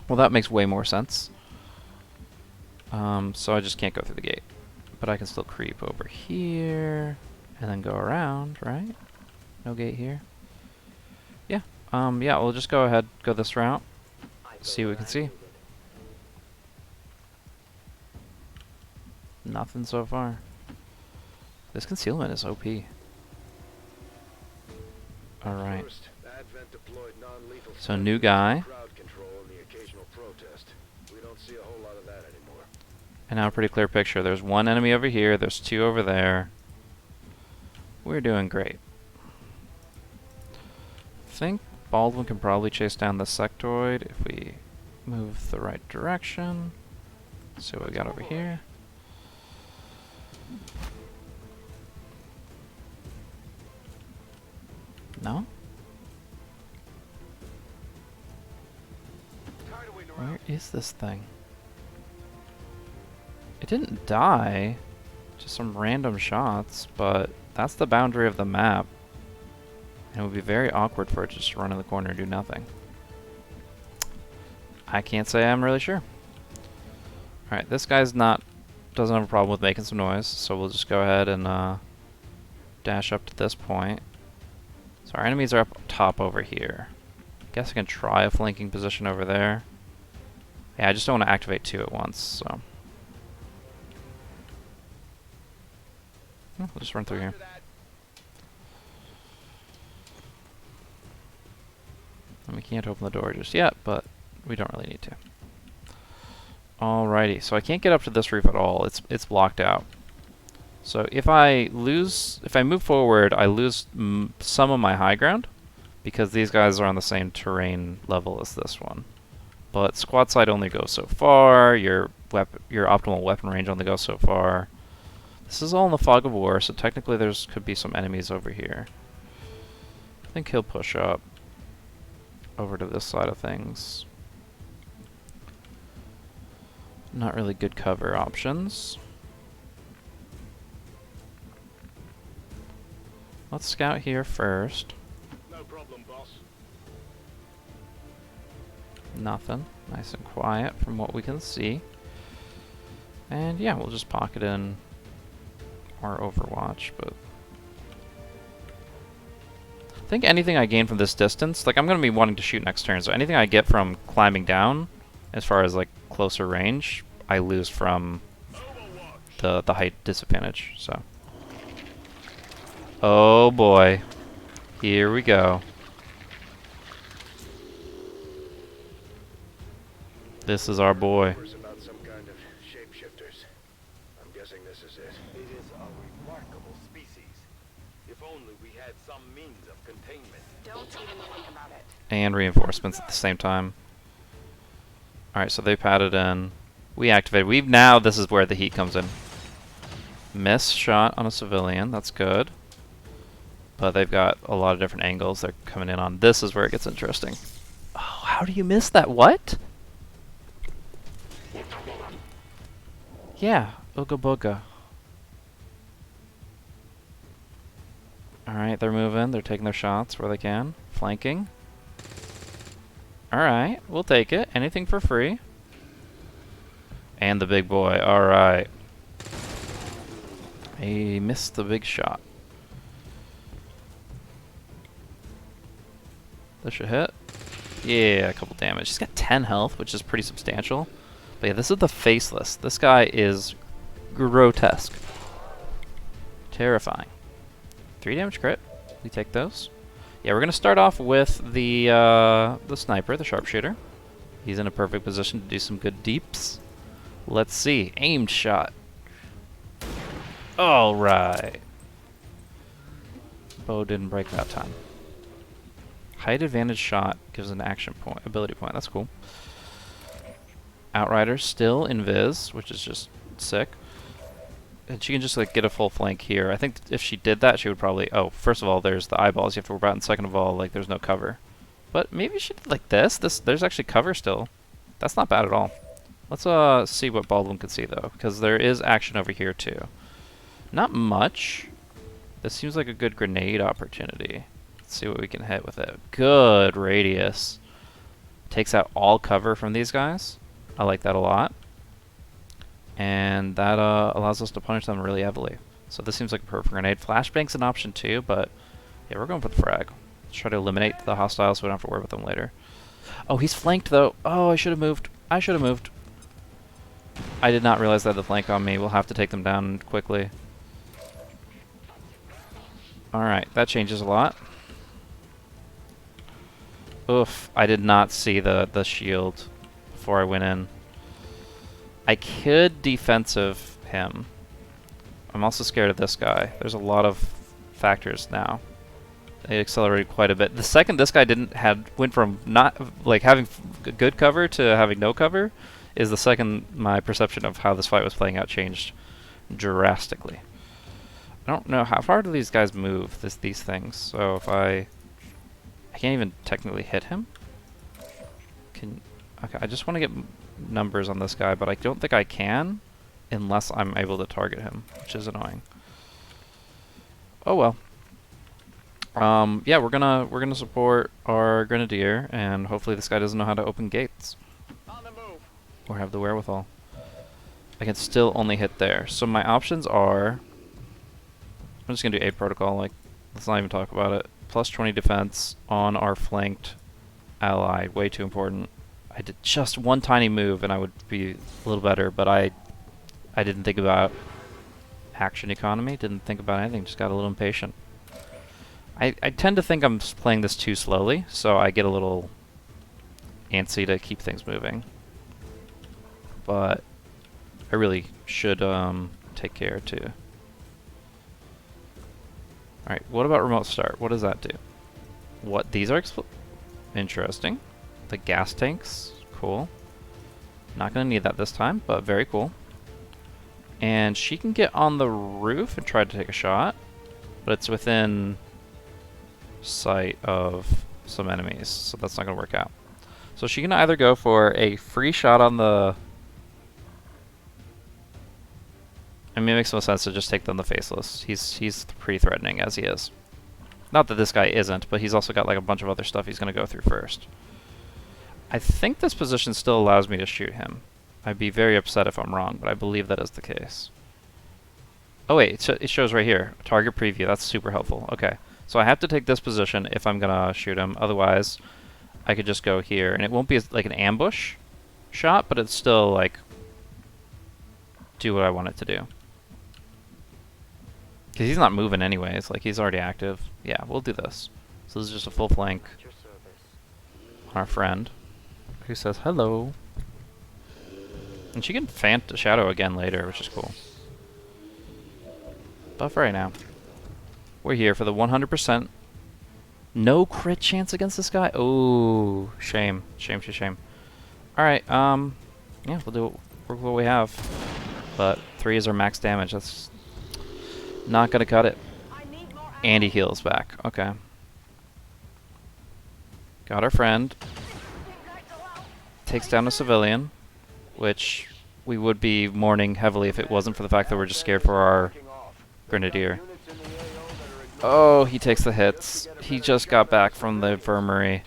Well, that makes way more sense. So I just can't go through the gate. But I can still creep over here and then go around, right? No gate here. Yeah. Yeah, we'll just go ahead, go this route. See what we can see. Nothing so far. This concealment is OP. Alright. So new guy. And now a pretty clear picture. There's one enemy over here, there's two over there. We're doing great. I think Baldwin can probably chase down the sectoid if we move the right direction. Let's see what we got over here. No? Where is this thing? It didn't die. Just some random shots, but that's the boundary of the map. And it would be very awkward for it to just run in the corner and do nothing. I can't say I'm really sure. Alright, this guy's doesn't have a problem with making some noise, so we'll just go ahead and dash up to this point. So our enemies are up top over here. Guess I can try a flanking position over there. Yeah, I just don't want to activate two at once, so. We'll just run through here. And we can't open the door just yet, but we don't really need to. Alrighty, so I can't get up to this roof at all. It's blocked out. So if I move forward, I lose some of my high ground, because these guys are on the same terrain level as this one. But squad sight only goes so far, your optimal weapon range only goes so far. This is all in the fog of war, so technically there's could be some enemies over here. I think he'll push up over to this side of things. Not really good cover options. Let's scout here first. No problem, boss. Nothing. Nice and quiet from what we can see. And yeah, we'll just pocket in our Overwatch, but I think anything I gain from this distance, like I'm going to be wanting to shoot next turn, so anything I get from climbing down, as far as like closer range, I lose from the height disadvantage, so. Oh boy. Here we go. This is our boy. About some kind of shapeshifters. I'm guessing this is it. It is a remarkable species. If only we had some means of containment. Don't even think about it. And reinforcements at the same time. Alright, so they padded in. We activated. This is where the heat comes in. Miss shot on a civilian, that's good. But they've got a lot of different angles they're coming in on. This is where it gets interesting. Oh, how do you miss that? What? Yeah, Ooga Booga. Alright, they're moving. They're taking their shots where they can. Flanking. Alright, we'll take it. Anything for free. And the big boy. Alright. He missed the big shot. This should hit. Yeah, a couple damage. He's got 10 health, which is pretty substantial. But yeah, this is the Faceless. This guy is grotesque. Terrifying. 3 damage crit. We take those. Yeah, we're going to start off with the sniper, the sharpshooter. He's in a perfect position to do some good deeps. Let's see. Aimed shot. Alright. Bow didn't break that time. Height advantage shot gives an action point, ability point. That's cool. Outrider still invis, which is just sick. And she can just like get a full flank here. I think if she did that, she would probably. Oh, first of all, there's the eyeballs you have to worry about, and second of all, like there's no cover. But maybe she did like this. There's actually cover still. That's not bad at all. Let's see what Baldwin can see though, because there is action over here too. Not much. This seems like a good grenade opportunity. Let's see what we can hit with it. Good radius. Takes out all cover from these guys. I like that a lot. And that allows us to punish them really heavily. So this seems like a perfect grenade. Flashbang's an option too, but yeah, we're going for the frag. Let's try to eliminate the hostiles so we don't have to worry about them later. Oh, he's flanked though. Oh, I should have moved. I should have moved. I did not realize they had the flank on me. We'll have to take them down quickly. Alright, that changes a lot. Oof, I did not see the shield before I went in. I could defensive him. I'm also scared of this guy. There's a lot of factors now. They accelerated quite a bit. The second this guy went from not like having good cover to having no cover is the second my perception of how this fight was playing out changed drastically. I don't know how far do these guys move these things. So if I can't even technically hit him. Okay, I just want to get numbers on this guy, but I don't think I can unless I'm able to target him, which is annoying. Oh well. Yeah, we're gonna support our grenadier, and hopefully this guy doesn't know how to open gates On the move. or have the wherewithal. I can still only hit there. So my options are, I'm just gonna do a protocol. Like, let's not even talk about it. Plus 20 defense on our flanked ally. Way too important. I did just one tiny move, and I would be a little better, but I didn't think about action economy. Didn't think about anything. Just got a little impatient. I tend to think I'm playing this too slowly, so I get a little antsy to keep things moving. But I really should take care too. Alright, what about remote start? What does that do? What? These are interesting. The gas tanks. Cool. Not going to need that this time, but very cool. And she can get on the roof and try to take a shot, but it's within sight of some enemies, so that's not going to work out. So she can either go for a free shot on the... I mean, it makes no sense to just take down the Faceless. He's pretty threatening as he is. Not that this guy isn't, but he's also got like a bunch of other stuff he's going to go through first. I think this position still allows me to shoot him. I'd be very upset if I'm wrong, but I believe that is the case. Oh wait, it shows right here. Target preview, that's super helpful. Okay, so I have to take this position if I'm going to shoot him. Otherwise, I could just go here. And it won't be like an ambush shot, but it's still like do what I want it to do. Because he's not moving anyways, like he's already active. Yeah, we'll do this. So this is just a full flank on our friend, who says hello. And she can Phant Shadow again later, which is cool. But for right now, we're here for the 100%. No crit chance against this guy? Oh, shame. Shame, shame, shame. Alright, yeah, we'll do what we have. But 3 is our max damage. That's not gonna cut it. And he heals back. Okay. Got our friend. Takes down a civilian, which we would be mourning heavily if it wasn't for the fact that we're just scared for our grenadier. Oh, he takes the hits. He just got back from the infirmary,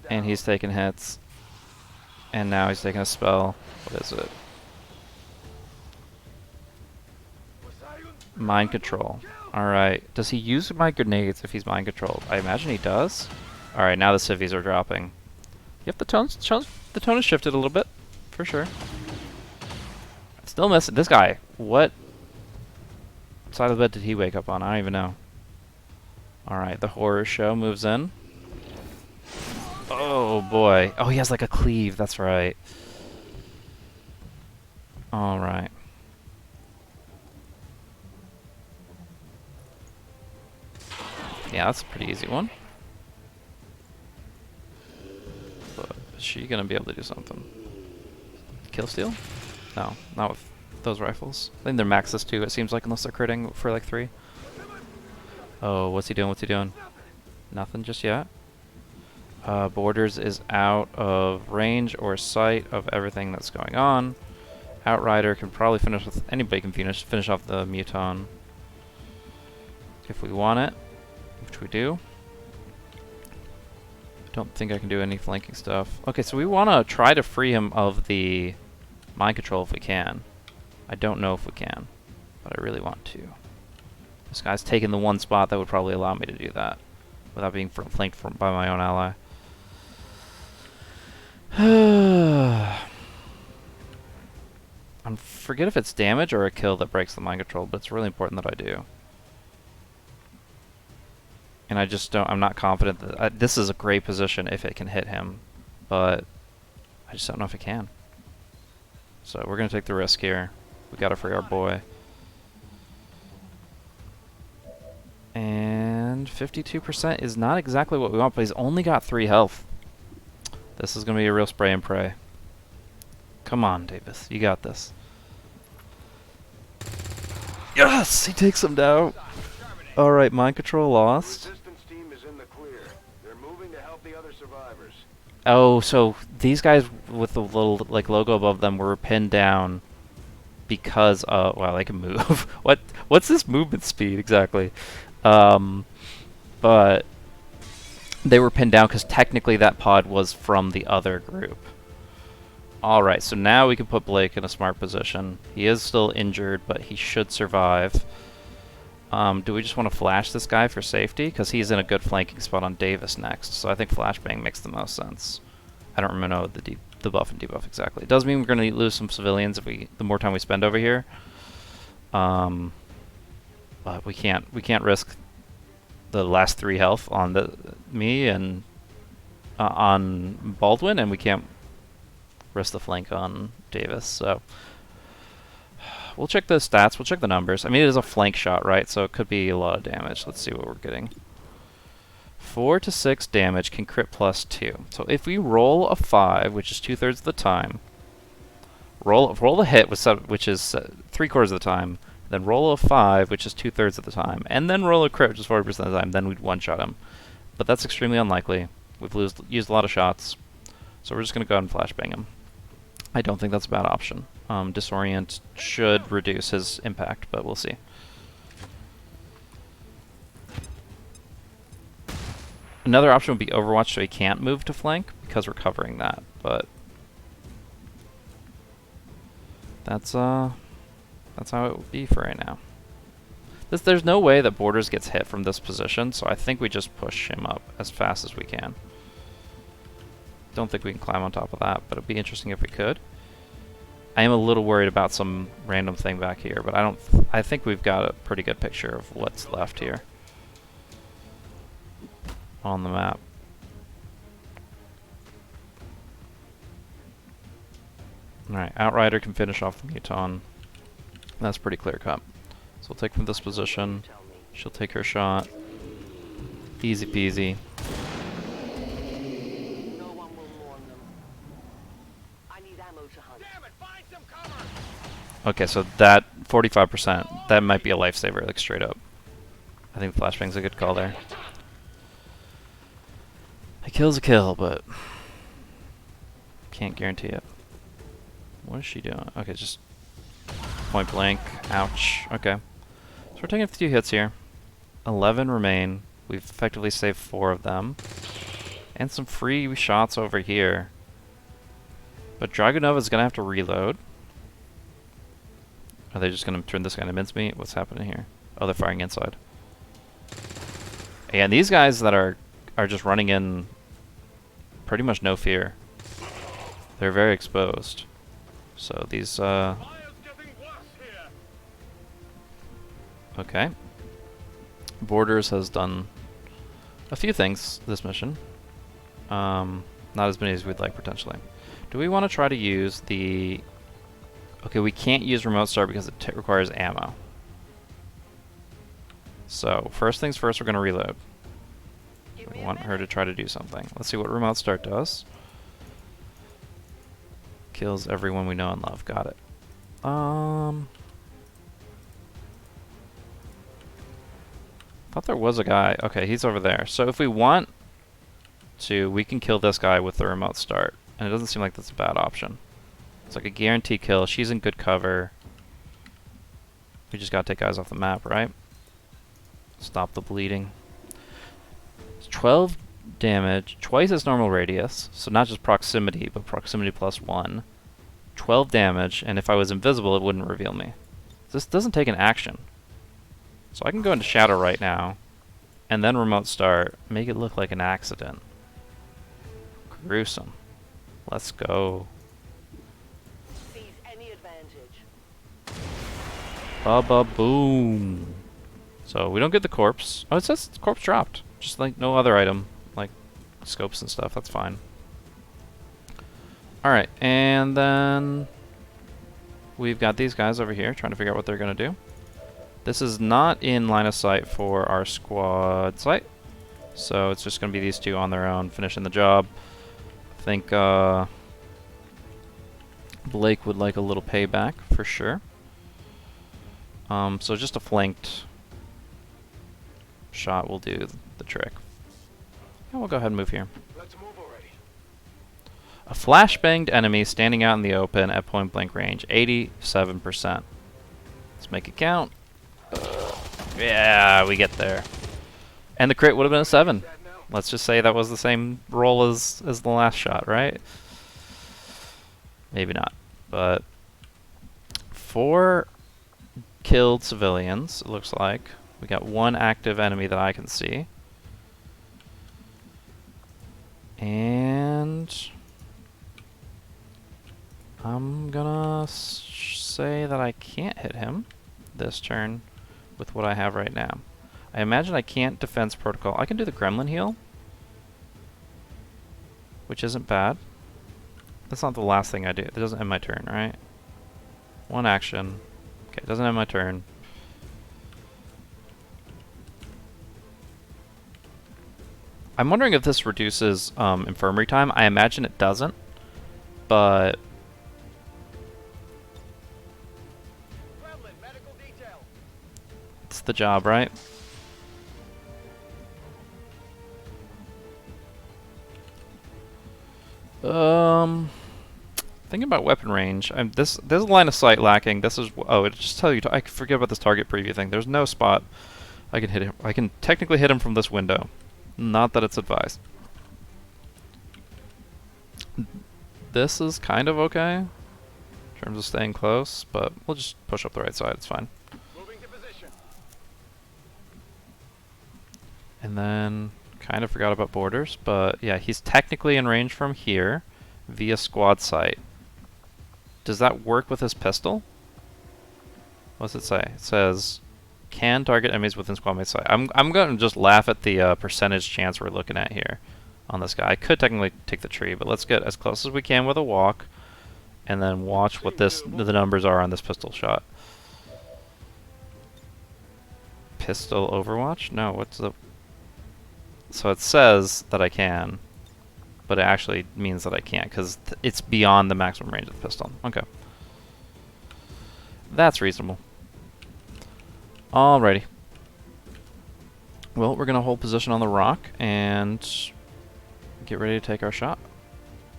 and he's taking hits. And now he's taking a spell. What is it? Mind control. Alright. Does he use my grenades if he's mind controlled? I imagine he does. Alright, now the civvies are dropping. Yep, the tone has shifted a little bit, for sure. Still missing this guy. What side of the bed did he wake up on? I don't even know. Alright, the horror show moves in. Oh boy. Oh, he has like a cleave, that's right. Alright. Yeah, that's a pretty easy one. But is she gonna be able to do something? Kill steal? No, not with those rifles. I think they're maxes too, it seems like, unless they're critting for like 3. Oh, what's he doing? What's he doing? Nothing just yet. Borders is out of range or sight of everything that's going on. Outrider can probably finish with... Anybody can finish off the Muton. If we want it. Which we do. I don't think I can do any flanking stuff. Okay, so we want to try to free him of the mind control if we can. I don't know if we can, but I really want to. This guy's taken the one spot that would probably allow me to do that without being flanked by my own ally. I forget if it's damage or a kill that breaks the mind control, but it's really important that I do. And I just don't, I'm not confident that, this is a great position if it can hit him, but I just don't know if it can. So we're going to take the risk here. We got to free our boy. And 52% is not exactly what we want, but he's only got 3 health. This is going to be a real spray and pray. Come on, Davis. You got this. Yes! He takes him down. Alright, mind control lost. Oh, so these guys with the little like logo above them were pinned down because wow, they can move. What's this movement speed exactly? But they were pinned down because technically that pod was from the other group. Alright, so now we can put Blake in a smart position. He is still injured, but he should survive. Do we just want to flash this guy for safety? Because he's in a good flanking spot on Davis next, so I think flashbang makes the most sense. I don't remember the buff and debuff exactly. It does mean we're going to lose some civilians if the more time we spend over here. But we can't risk the last 3 health on me and on Baldwin, and we can't risk the flank on Davis. So we'll check the stats. We'll check the numbers. I mean, it is a flank shot, right? So it could be a lot of damage. Let's see what we're getting. 4 to 6 damage, can crit +2. So if we roll a 5, which is 2/3 of the time, roll a hit, which is 3/4 of the time, then roll a 5, which is 2/3 of the time, and then roll a crit, which is 40% of the time, then we'd one-shot him. But that's extremely unlikely. We've used a lot of shots, so we're just going to go ahead and flashbang him. I don't think that's a bad option. Disorient should reduce his impact, but we'll see. Another option would be Overwatch, so he can't move to flank, because we're covering that, but that's how it would be for right now. There's no way that Borders gets hit from this position, so I think we just push him up as fast as we can. Don't think we can climb on top of that, but it'd be interesting if we could. I am a little worried about some random thing back here, but I think we've got a pretty good picture of what's left here on the map. Alright, Outrider can finish off the Muton. That's pretty clear cut. So we'll take from this position. She'll take her shot. Easy peasy. No one will mourn them. I need ammo to hunt. Damn it, find some cover! Okay, so that 45%, that might be a lifesaver, like straight up. I think flashbang's a good call there. A kill's a kill, but can't guarantee it. What is she doing? Okay, just point blank. Ouch. Okay. So we're taking a few hits here. 11 remain. We've effectively saved 4 of them. And some free shots over here. But Dragonova's gonna have to reload. Are they just gonna turn this guy into mincemeat? What's happening here? Oh, they're firing inside. And these guys that are just running in pretty much no fear. They're very exposed. So these okay. Borders has done a few things this mission. Not as many as we'd like potentially. Do we want to try to use the... Okay, we can't use remote start because it requires ammo. So first things first, we're going to reload. We want her to try to do something. Let's see what remote start does. Kills everyone we know and love. Got it. Thought there was a guy. Okay, he's over there. So if we want to, we can kill this guy with the remote start. And it doesn't seem like that's a bad option. It's like a guaranteed kill. She's in good cover. We just gotta take guys off the map, right? Stop the bleeding. It's 12 damage, twice its normal radius. So not just proximity, but proximity +1. 12 damage, and if I was invisible, it wouldn't reveal me. This doesn't take an action. So I can go into Shadow right now, and then remote start, make it look like an accident. Gruesome. Let's go. Seize any advantage. Ba-ba-boom. So we don't get the corpse. Oh, it says corpse dropped. Just like no other item, like scopes and stuff. That's fine. Alright, and then we've got these guys over here trying to figure out what they're going to do. This is not in line of sight for our squad site. So it's just going to be these two on their own finishing the job. I think Blake would like a little payback for sure. So just a flanked shot will do the trick. And we'll go ahead and move here. Let's move already. A flashbanged enemy standing out in the open at point blank range, 87%. Let's make it count. Yeah, we get there. And the crit would have been a 7. Let's just say that was the same roll as the last shot, right? Maybe not. But 4 killed civilians, it looks like. We got 1 active enemy that I can see. And I'm gonna say that I can't hit him this turn with what I have right now. I imagine I can't defense protocol. I can do the gremlin heal, which isn't bad. That's not the last thing I do. It doesn't end my turn, right? 1 action. Okay, it doesn't end my turn. I'm wondering if this reduces infirmary time. I imagine it doesn't, but Medical detail. it's the job, right? Thinking about weapon range. There's a line of sight lacking. This is it just tell you. I forget about this target preview thing. There's no spot I can hit him. I can technically hit him from this window. Not that it's advised. This is kind of okay in terms of staying close, but we'll just push up the right side. It's fine. Moving to position. And then kind of forgot about borders, but yeah, he's technically in range from here via squad sight. Does that work with his pistol? What's it say? It says can target enemies within squad mate sight. I'm going to just laugh at the percentage chance we're looking at here on this guy. I could technically take the tree, but let's get as close as we can with a walk, and then watch what the numbers are on this pistol shot. Pistol Overwatch? No, what's the... So it says that I can, but it actually means that I can't, because it's beyond the maximum range of the pistol. Okay. That's reasonable. Alrighty. Well, we're going to hold position on the rock and get ready to take our shot,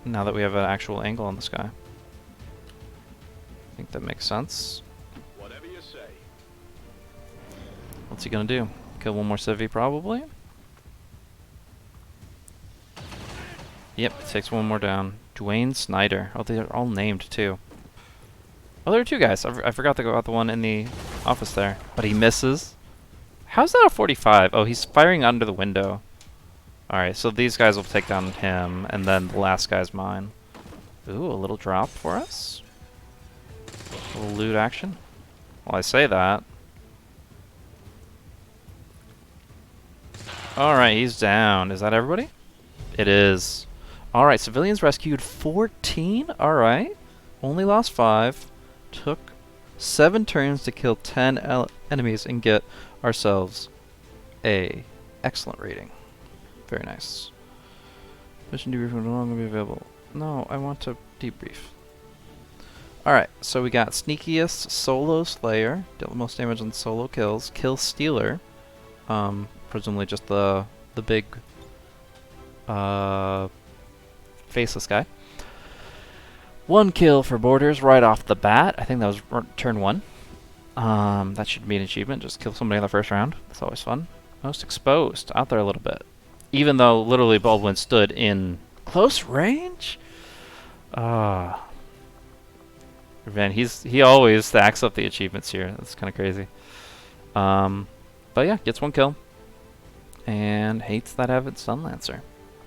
now that we have an actual angle on this guy. I think that makes sense. Whatever you say. What's he going to do? Kill one more civvy, probably? Yep, takes one more down. Dwayne Snyder. Oh, they're all named, too. Oh, there are two guys. I forgot to go out the one in the office there. But he misses. How's that a 45? Oh, he's firing under the window. Alright, so these guys will take down him, and then the last guy's mine. Ooh, a little drop for us. A little loot action. Well, I say that. Alright, he's down. Is that everybody? It is. Alright, civilians rescued 14. Alright. Only lost 5. Took 7 turns to kill 10 enemies and get ourselves a excellent rating. Very nice. Mission debrief will no longer be available. No, I want to debrief. Alright, so we got Sneakiest, Solo Slayer, dealt the most damage on solo kills, Kill Stealer, presumably just the big faceless guy. 1 kill for Borders right off the bat. I think that was turn 1. That should be an achievement, just kill somebody in the first round. That's always fun. Most exposed, out there a little bit. Even though literally Baldwin stood in close range? Man, he always stacks up the achievements here. That's kind of crazy. But yeah, gets 1 kill. And hates that Avid Sunlancer.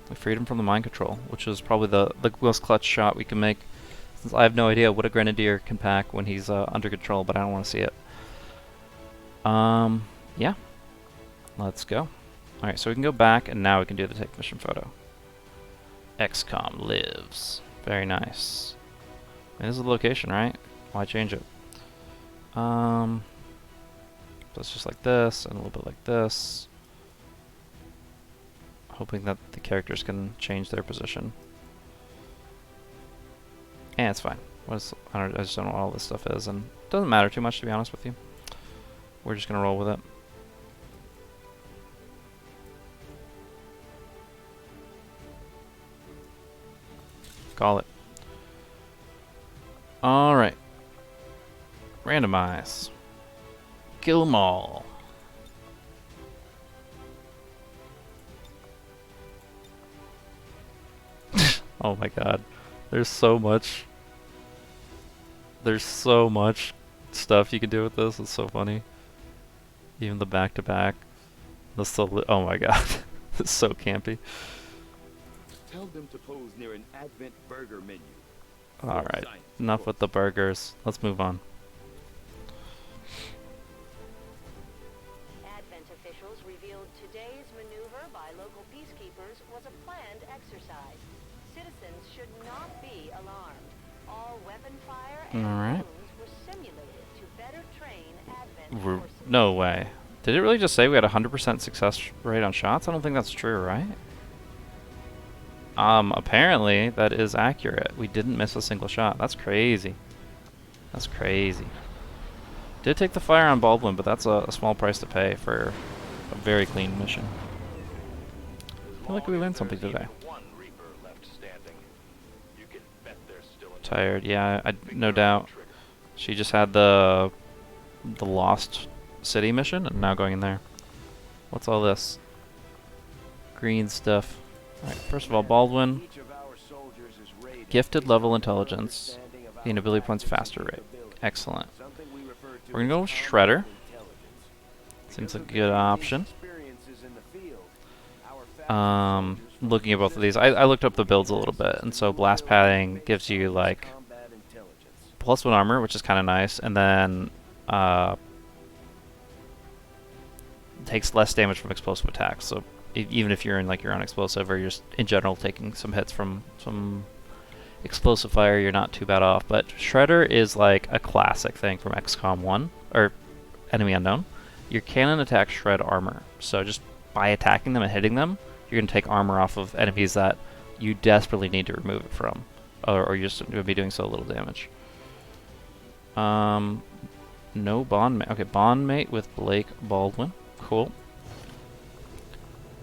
We freed him from the mind control, which is probably the most clutch shot we can make. Since I have no idea what a Grenadier can pack when he's under control, but I don't want to see it. Yeah. Let's go. Alright, so we can go back, and now we can do the take mission photo. XCOM lives. Very nice. And this is the location, right? Why change it? So it's just like this, and a little bit like this. Hoping that the characters can change their position. And it's fine. I just don't know what all this stuff is, and it doesn't matter too much, to be honest with you. We're just gonna roll with it. Call it. Alright. Randomize. Kill 'em all. Oh my god. There's so much. There's so much stuff you can do with this. It's so funny. Even the back-to-back. Oh my god. It's so campy. Tell them to pose near an Advent burger menu. Alright. Enough with the burgers. Let's move on. Advent officials revealed today's maneuver by local peacekeepers was a planned exercise. Citizens should not be alarmed. All weapon fire and wounds were simulated to better train Advent forces. No way. Did it really just say we had a 100% success rate on shots? I don't think that's true, right? Apparently that is accurate. We didn't miss a single shot. That's crazy. That's crazy. Did take the fire on Baldwin, but that's a small price to pay for a very clean mission. I feel like we learned something today. Tired, yeah, no doubt. She just had the Lost City mission, and now going in there. What's all this? Green stuff. Alright, first of all, Baldwin. Gifted level intelligence. Gain ability points faster rate. Excellent. We're gonna go with Shredder. Seems like a good option. Looking at both of these, I looked up the builds a little bit, and so blast padding gives you like +1 armor, which is kind of nice, and then takes less damage from explosive attacks. So even if you're in like your own explosive, or you're just in general taking some hits from some explosive fire, you're not too bad off. But Shredder is like a classic thing from XCOM 1 or Enemy Unknown. Your cannon attacks shred armor, so just by attacking them and hitting them, you're going to take armor off of enemies that you desperately need to remove it from, or you're just going to be doing so little damage. No bondmate. Okay, bondmate with Blake Baldwin. Cool.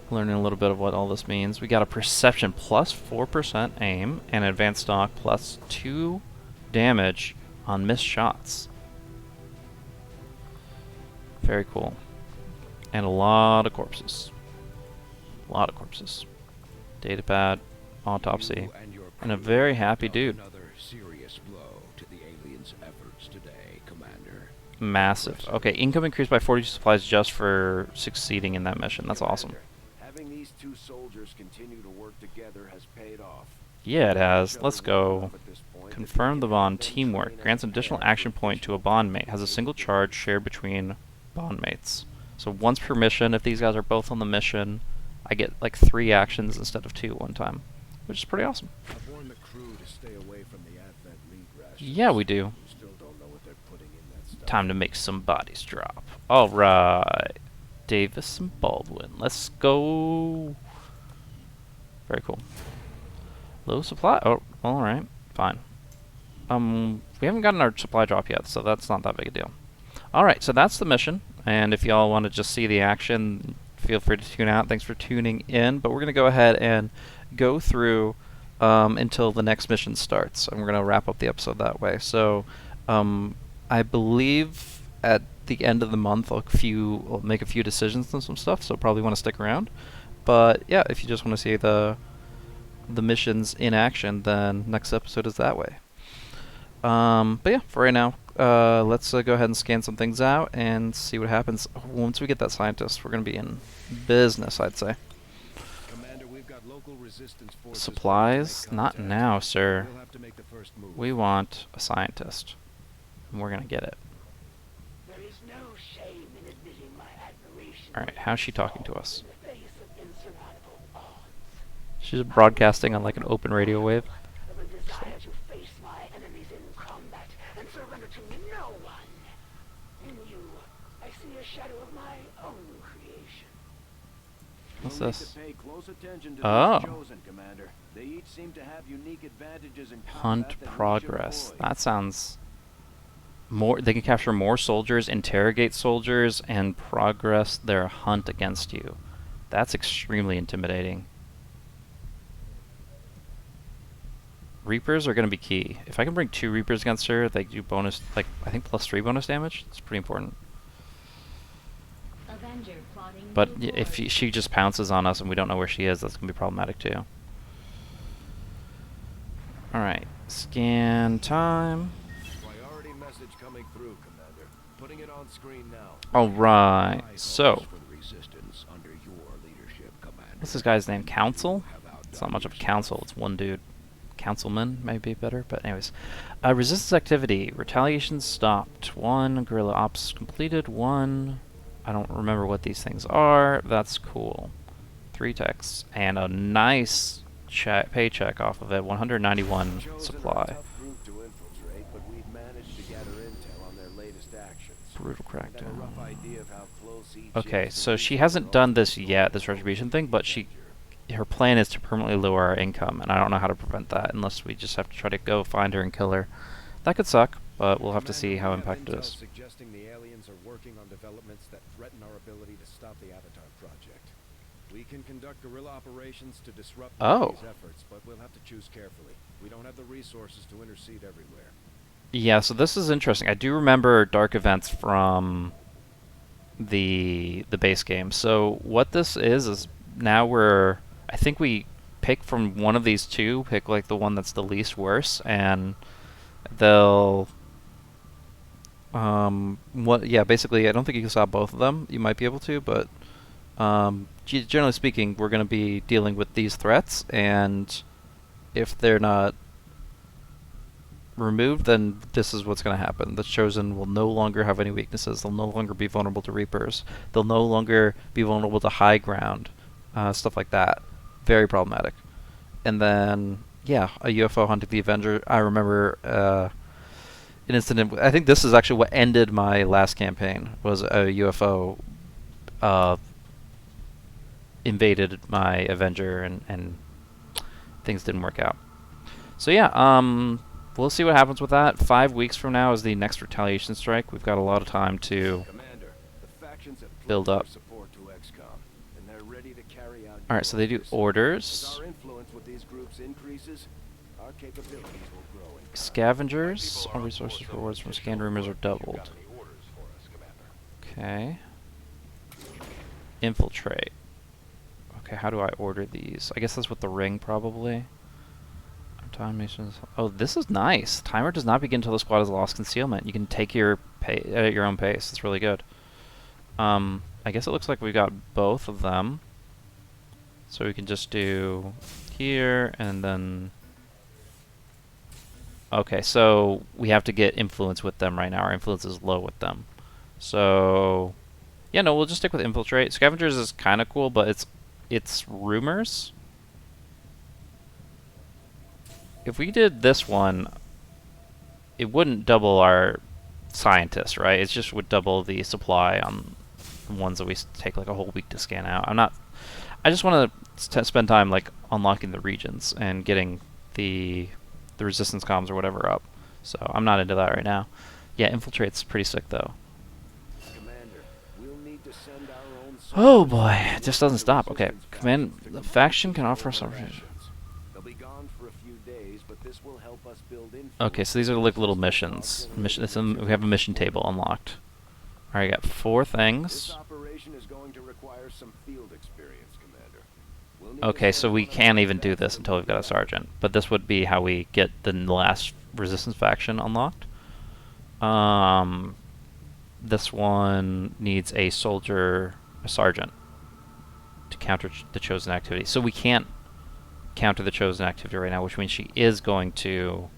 Learning a little bit of what all this means. We got a perception plus 4% aim and advanced stock plus 2 damage on missed shots. Very cool. And a lot of corpses. A lot of corpses. Datapad, autopsy, and a very happy dude. Massive. Okay, income increased by 42 supplies just for succeeding in that mission. That's awesome. Having these two soldiers continue to work together has paid off. Yeah, it has. Let's go. Confirm the bond. Teamwork. Grants an additional action point to a bond mate. Has a single charge shared between bond mates. So once per mission, if these guys are both on the mission, I get like 3 actions instead of 2 at one time, which is pretty awesome. I've warned the crew to stay away from the Advent lead rations. Yeah, we do. Still don't know what they're putting in that stuff. Time to make some bodies drop. Alright. Davis and Baldwin. Let's go. Very cool. Low supply. Oh, alright. Fine. We haven't gotten our supply drop yet, so that's not that big a deal. Alright, so that's the mission. And if y'all want to just see the action, feel free to tune out. Thanks for tuning in. But we're going to go ahead and go through until the next mission starts. And we're going to wrap up the episode that way. So I believe at the end of the month I'll make a few decisions and some stuff. So probably want to stick around. But yeah, if you just want to see the missions in action, then next episode is that way. But yeah, for right now, let's go ahead and scan some things out and see what happens. Once we get that scientist, we're going to be in business, I'd say. Commander, we've got local resistance forces. Supplies? Not now, sir. We'll have to make the first move. We want a scientist, and we're going to get it. There is no shame in admitting my admiration. Alright, how's she talking to us? In the face of insurmountable odds. She's broadcasting on like an open radio wave. Of a desire to face my enemies in combat and surrender to no one. In you, I see a shadow of my own creation. What's You'll need this? to pay close attention to Oh. those chosen, Commander. They each seem to have unique advantages in Hunt combat that we should progress. avoid. That sounds more. They can capture more soldiers, interrogate soldiers, and progress their hunt against you. That's extremely intimidating. Reapers are going to be key. If I can bring 2 Reapers against her, they do bonus, like I think +3 bonus damage. It's pretty important. Avenger plotting But new if course. she just pounces on us and we don't know where she is, that's going to be problematic too. Alright, scan time. Priority message coming through, Commander. Putting it on screen now. Alright, so, For the resistance under your leadership, Commander. what's this guy's name? Council? It's not much of a council, it's one dude. Councilman may be better, but anyways. Resistance activity. Retaliation stopped. 1. Guerrilla ops completed. 1. I don't remember what these things are. That's cool. 3 texts. And a nice paycheck off of it. 191 Chosen are a supply. tough group to infiltrate, but we've managed to gather intel on their latest actions. Brutal And have a crackdown. rough idea of how close each Okay, is to so she reaching hasn't their done ultimate this goal. yet, this retribution thing, but her plan is to permanently lower our income, and I don't know how to prevent that unless we just have to try to go find her and kill her. That could suck, but we'll have to see how impacted it is. Suggesting the aliens are working on developments that threaten our ability to stop the Avatar project. We can conduct guerrilla operations to disrupt these efforts, but we'll have to choose carefully. We don't have the resources to intercede everywhere. Yeah, so this is interesting. I do remember dark events from the base game. So what this is now I think we pick from one of these two, pick like the one that's the least worse, and they'll basically I don't think you can stop both of them. You might be able to, but generally speaking, we're going to be dealing with these threats, and if they're not removed, then this is what's going to happen. The Chosen will no longer have any weaknesses. They'll no longer be vulnerable to Reapers. They'll no longer be vulnerable to high ground, stuff like that. Very problematic. And then, yeah, a UFO hunting the Avenger. I remember an incident. I think this is actually what ended my last campaign, was a UFO invaded my Avenger, and things didn't work out. So yeah, we'll see what happens with that. 5 weeks from now is the next retaliation strike. We've got a lot of time to build up. Alright, so they do orders. Scavengers. All resources rewards from scanned rumors are doubled. Okay. Infiltrate. Okay, how do I order these? I guess that's with the ring, probably. Time missions. Oh, this is nice. Timer does not begin until the squad has lost concealment. You can take your at your own pace. It's really good. I guess it looks like we got both of them. So we can just do here and then. Okay, so we have to get influence with them right now. Our influence is low with them. So yeah, no, we'll just stick with infiltrate. Scavengers is kind of cool, but it's rumors. If we did this one, it wouldn't double our scientists, right? It just would double the supply on the ones that we take like a whole week to scan out. I just want to spend time like unlocking the regions and getting the resistance comms or whatever up. So I'm not into that right now. Yeah, infiltrate's pretty sick though. Oh boy, it just doesn't stop. Okay, command the faction can offer some. Okay, so these are like little missions. We have a mission table unlocked. Alright, I got 4 things. Okay, so we can't even do this until we've got a sergeant. But this would be how we get the last resistance faction unlocked. This one needs a sergeant, to counter the chosen activity. So we can't counter the chosen activity right now, which means she is going to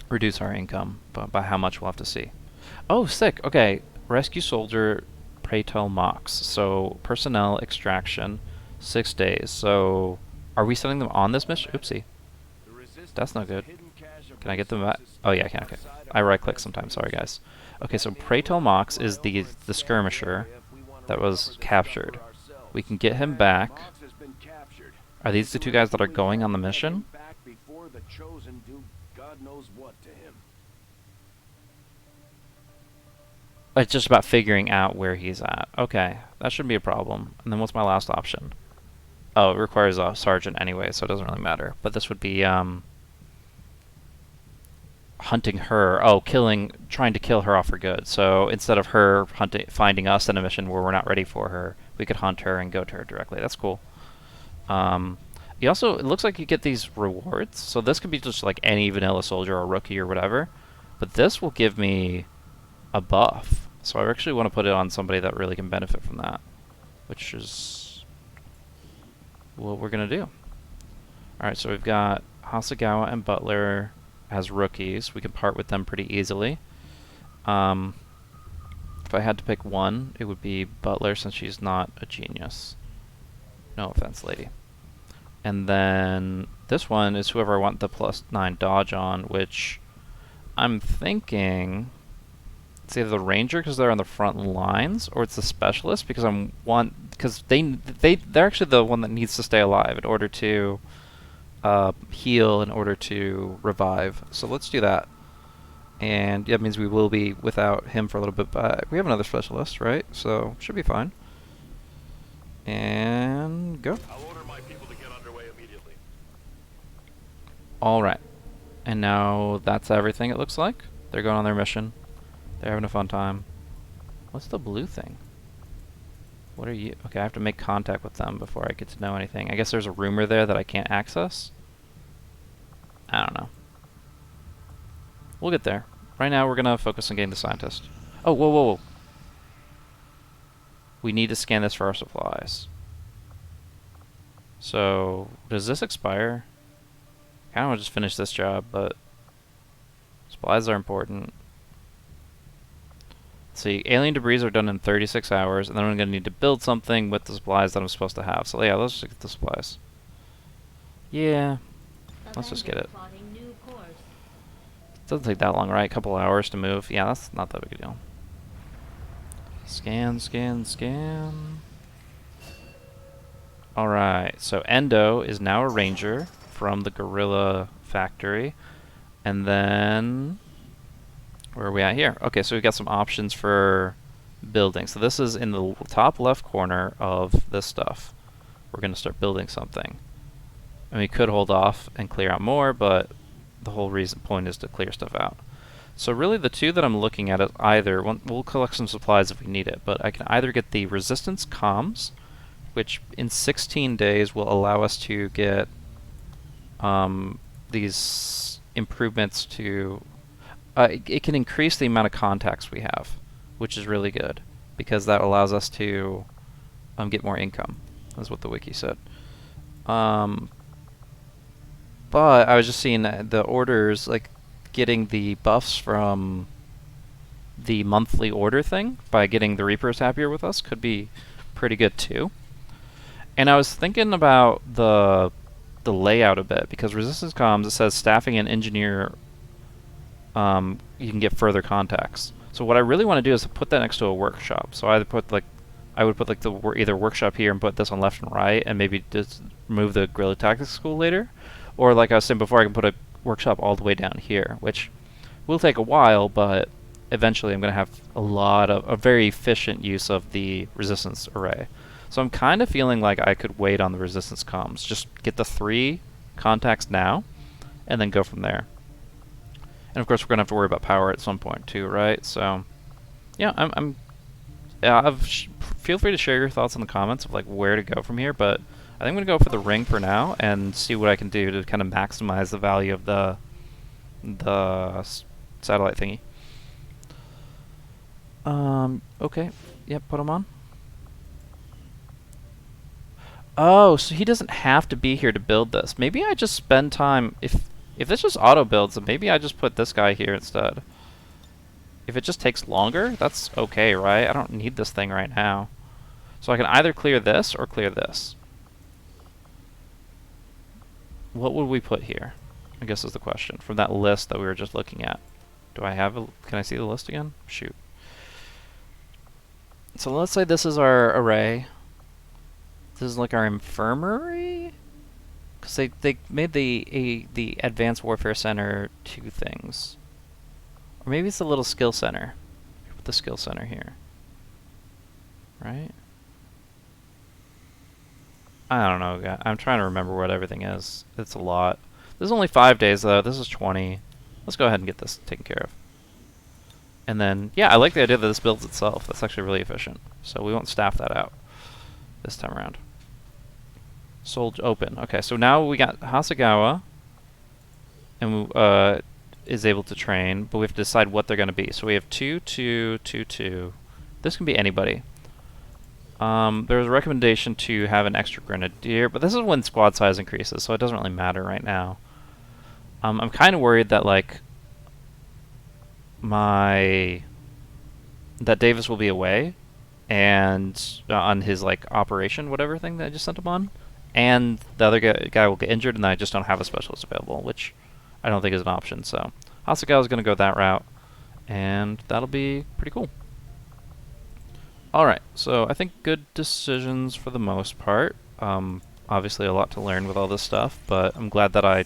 reduce our income, but by how much we'll have to see. Oh, sick. Okay, rescue soldier, pray tell Mox. So personnel extraction, 6 days. So are we sending them on this mission? Oopsie, that's not good. Can I get them back? Oh yeah, I can. Okay, I right click sometimes. Sorry guys. Okay, so pray tell Mox is the skirmisher that was captured. We can get him back. Are these the 2 guys that are going on the mission? It's just about figuring out where he's at. Okay, that shouldn't be a problem. And then what's my last option? Oh, it requires a sergeant anyway, so it doesn't really matter. But this would be hunting her. Oh, trying to kill her off for good. So instead of her finding us in a mission where we're not ready for her, we could hunt her and go to her directly. That's cool. You also, it looks like you get these rewards. So this could be just like any vanilla soldier or rookie or whatever. But this will give me a buff. So I actually want to put it on somebody that really can benefit from that, which is what we're going to do. Alright, so we've got Hasagawa and Butler as rookies. We can part with them pretty easily. If I had to pick one, it would be Butler, since she's not a genius. No offense, lady. And then this one is whoever I want the +9 dodge on, which I'm thinking it's either the ranger because they're on the front lines, or it's the specialist because they're actually the one that needs to stay alive in order to heal, in order to revive. So let's do that. And that means we will be without him for a little bit, but we have another specialist, right? So should be fine. And go. I'll order my people to get underway immediately. All right. And now that's everything, it looks like. They're going on their mission. They're having a fun time. What's the blue thing? What are you? Okay, I have to make contact with them before I get to know anything. I guess there's a rumor there that I can't access. I don't know. We'll get there. Right now, we're going to focus on getting the scientist. Oh, whoa, whoa, whoa. We need to scan this for our supplies. So, does this expire? I kind of want to just finish this job, but supplies are important. Let's see, alien debris are done in 36 hours, and then I'm going to need to build something with the supplies that I'm supposed to have. So yeah, let's just get the supplies. Yeah, let's just get it. Doesn't take that long, right? A couple hours to move. Yeah, that's not that big a deal. Scan, scan, scan. Alright, so Endo is now a ranger from the gorilla factory. And then, where are we at here? Okay, so we've got some options for building. So this is in the top left corner of this stuff. We're going to start building something. And we could hold off and clear out more, but the whole point is to clear stuff out. So really the two that I'm looking at is either, we'll collect some supplies if we need it, but I can either get the resistance comms, which in 16 days will allow us to get these improvements to... it can increase the amount of contacts we have, which is really good, because that allows us to get more income. That's what the wiki said. But I was just seeing the orders, like getting the buffs from the monthly order thing by getting the Reapers happier with us could be pretty good too. And I was thinking about the layout a bit, because resistance comms, it says staffing and engineer, you can get further contacts. So what I really want to do is put that next to a workshop. So I would put like either workshop here and put this on left and right, and maybe just move the guerrilla tactics school later. Or like I was saying before, I can put a workshop all the way down here, which will take a while, but eventually I'm going to have a very efficient use of the resistance array. So I'm kind of feeling like I could wait on the resistance comms, just get the 3 contacts now, and then go from there. And of course we're going to have to worry about power at some point too, right? So yeah, feel free to share your thoughts in the comments of like where to go from here, but I think I'm going to go for the ring for now and see what I can do to kind of maximize the value of the satellite thingy. Okay. Yep, put him on. Oh, so he doesn't have to be here to build this. Maybe I just spend time... If this just auto-builds, then maybe I just put this guy here instead. If it just takes longer, that's okay, right? I don't need this thing right now. So I can either clear this or clear this. What would we put here? I guess is the question. From that list that we were just looking at. Do I have a... Can I see the list again? Shoot. So let's say this is our array. This is like our infirmary? Because they made the Advanced Warfare Center 2 things. Or maybe it's the little skill center. Put the skill center here. Right? I don't know. I'm trying to remember what everything is. It's a lot. This is only 5 days though. This is 20. Let's go ahead and get this taken care of. And then, yeah, I like the idea that this builds itself. That's actually really efficient. So we won't staff that out this time around. Sold open. Okay, so now we got Hasegawa, and is able to train, but we have to decide what they're going to be. So we have 2, 2, 2, 2. This can be anybody. There's a recommendation to have an extra grenadier, but this is when squad size increases, so it doesn't really matter right now. I'm kind of worried that like that Davis will be away, and on his like operation whatever thing that I just sent him on, and the other guy will get injured, and I just don't have a specialist available, which I don't think is an option. So Hasegawa is going to go that route, and that'll be pretty cool. Alright, so I think good decisions for the most part. Obviously a lot to learn with all this stuff, but I'm glad that I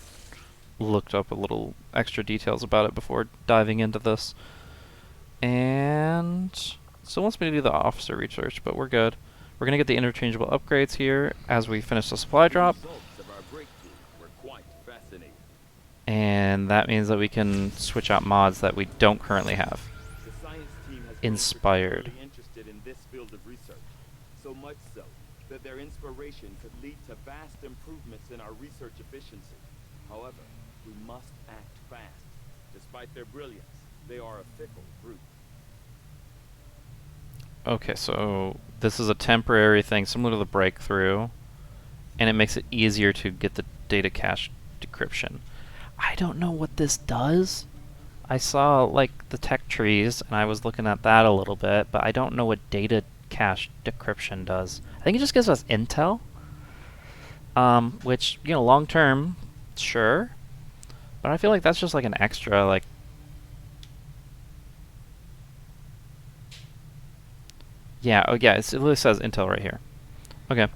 looked up a little extra details about it before diving into this. And still wants me to do the officer research, but we're good. We're going to get the interchangeable upgrades here as we finish the supply drop. And that means that we can switch out mods that we don't currently have. Inspired. In this field of research, so much so that their inspiration could lead to vast improvements in our research efficiency. However, we must act fast. Despite their brilliance, they are a fickle group. Okay, so this is a temporary thing similar to the breakthrough, and it makes it easier to get the data cache decryption. I don't know what this does. I saw like the tech trees and I was looking at that a little bit, but I don't know what data cache decryption does. I think it just gives us intel, which, you know, long term, sure, but I feel like that's just like an extra, like, yeah, oh yeah, it literally says intel right here. Okay,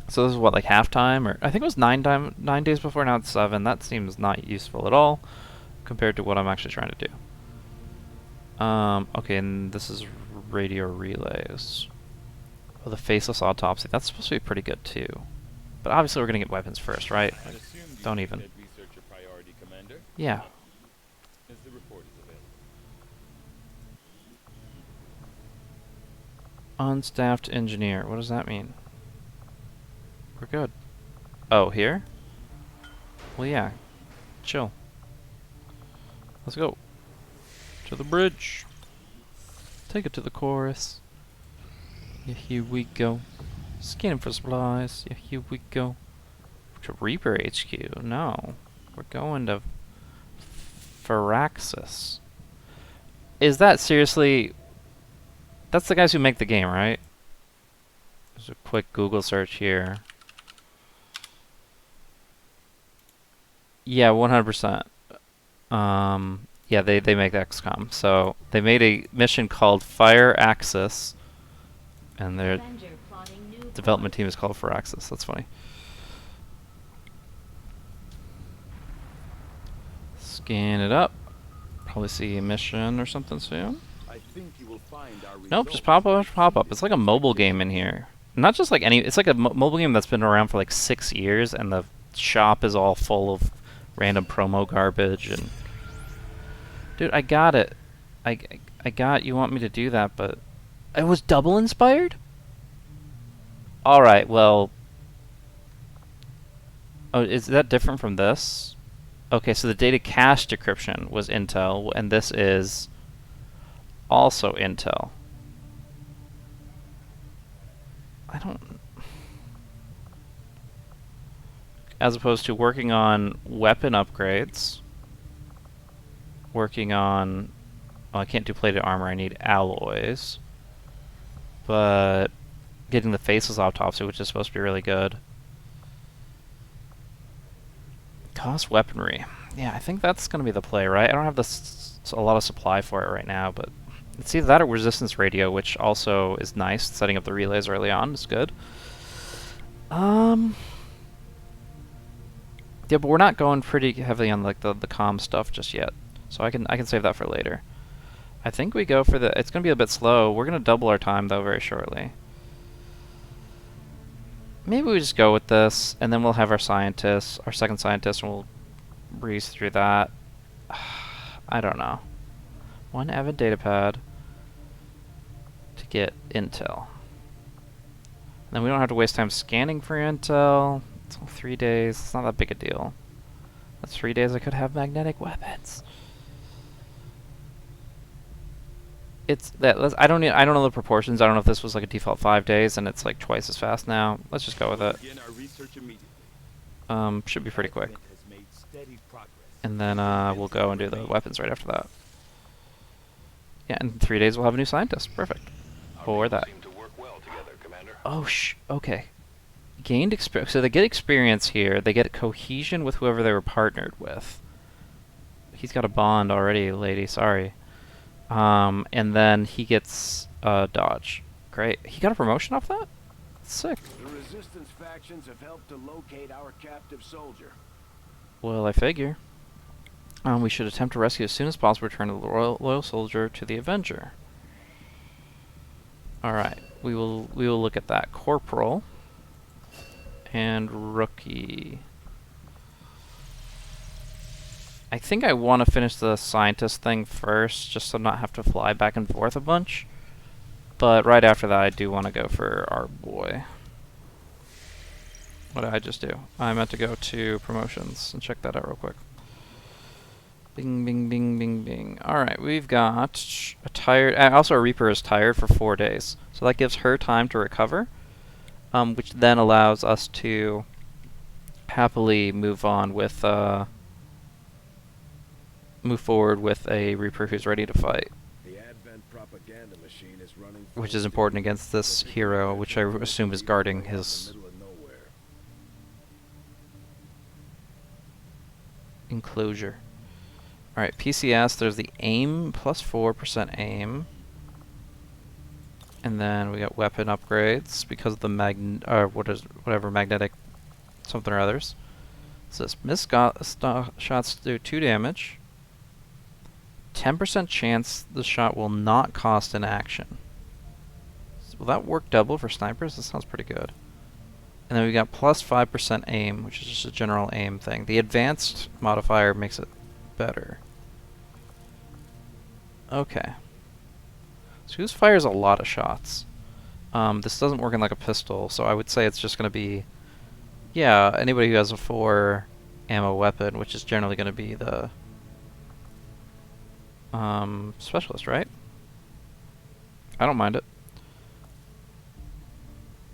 so this is what, like halftime, or I think it was 9 days before, now it's 7. That seems not useful at all compared to what I'm actually trying to do. Okay, and this is radio relays. Oh, the faceless autopsy. That's supposed to be pretty good too. But obviously we're gonna get weapons first, right? Like, don't even. Yeah. The report is available. Unstaffed engineer. What does that mean? We're good. Oh, here? Well, yeah. Chill. Let's go. To the bridge. Take it to the chorus. Yeah, here we go. Scanning for supplies. Yeah, here we go. To Reaper HQ. No. We're going to Firaxis. Is that seriously... That's the guys who make the game, right? There's a quick Google search here. Yeah, 100%. Yeah, they make XCOM. So they made a mission called Firaxis, and their development team is called Firaxis. That's funny. Scan it up. Probably see a mission or something soon. I think you will find our Nope, just pop up. It's like a mobile game in here. Not just like any. It's like a mobile game that's been around for like 6 years, and the shop is all full of random promo garbage and. Dude, I got it. I got you want me to do that, but it was double inspired? Alright, well... Oh, is that different from this? Okay, so the data cache decryption was Intel, and this is also Intel. I don't... As opposed to working on weapon upgrades... Working on... Well, I can't do plated armor, I need alloys. But... Getting the faceless autopsy, which is supposed to be really good. Cost weaponry. Yeah, I think that's going to be the play, right? I don't have a lot of supply for it right now, but... It's either that or resistance radio, which also is nice. Setting up the relays early on is good. Yeah, but we're not going pretty heavily on like the comm stuff just yet. So I can save that for later. I think we go for the... It's going to be a bit slow. We're going to double our time, though, very shortly. Maybe we just go with this, and then we'll have our scientists, our second scientist, and we'll breeze through that. I don't know. 1 Avid datapad to get intel. And then we don't have to waste time scanning for intel. It's only 3 days. It's not that big a deal. That's 3 days I could have magnetic weapons. It's that. I don't know the proportions. I don't know if this was like a default 5 days and it's like twice as fast now. Let's just go with it. Should be pretty quick. And then we'll go and do the weapons right after that. Yeah, in 3 days we'll have a new scientist. Perfect. For that. Oh okay. Gained experience. So they get experience here. They get cohesion with whoever they were partnered with. He's got a bond already, lady. Sorry. And then he gets dodge. Great. He got a promotion off that? Sick. The resistance factions have helped to locate our captive soldier. Well, I figure. We should attempt to rescue as soon as possible. Return the loyal soldier to the Avenger. All right, we will look at that. Corporal and rookie. I think I want to finish the scientist thing first, just so not have to fly back and forth a bunch. But right after that, I do want to go for our boy. What did I just do? I meant to go to promotions and check that out real quick. Bing, bing, bing, bing, bing. Alright, we've got a tired... also, a Reaper is tired for 4 days. So that gives her time to recover, which then allows us to happily move on with... move forward with a Reaper who's ready to fight. The Advent propaganda machine is running, Which is important against this hero, which I assume is guarding his enclosure. Alright, PCS, there's the aim, plus 4% aim. And then we got weapon upgrades because of the whatever magnetic something or others. So this missed shots do 2 damage. 10% chance the shot will not cost an action. So will that work double for snipers? That sounds pretty good. And then we got plus 5% aim, which is just a general aim thing. The advanced modifier makes it better. Okay. So this fires a lot of shots. This doesn't work in like a pistol, so I would say it's just going to be... yeah, anybody who has a 4 ammo weapon, which is generally going to be the... specialist, right? I don't mind it.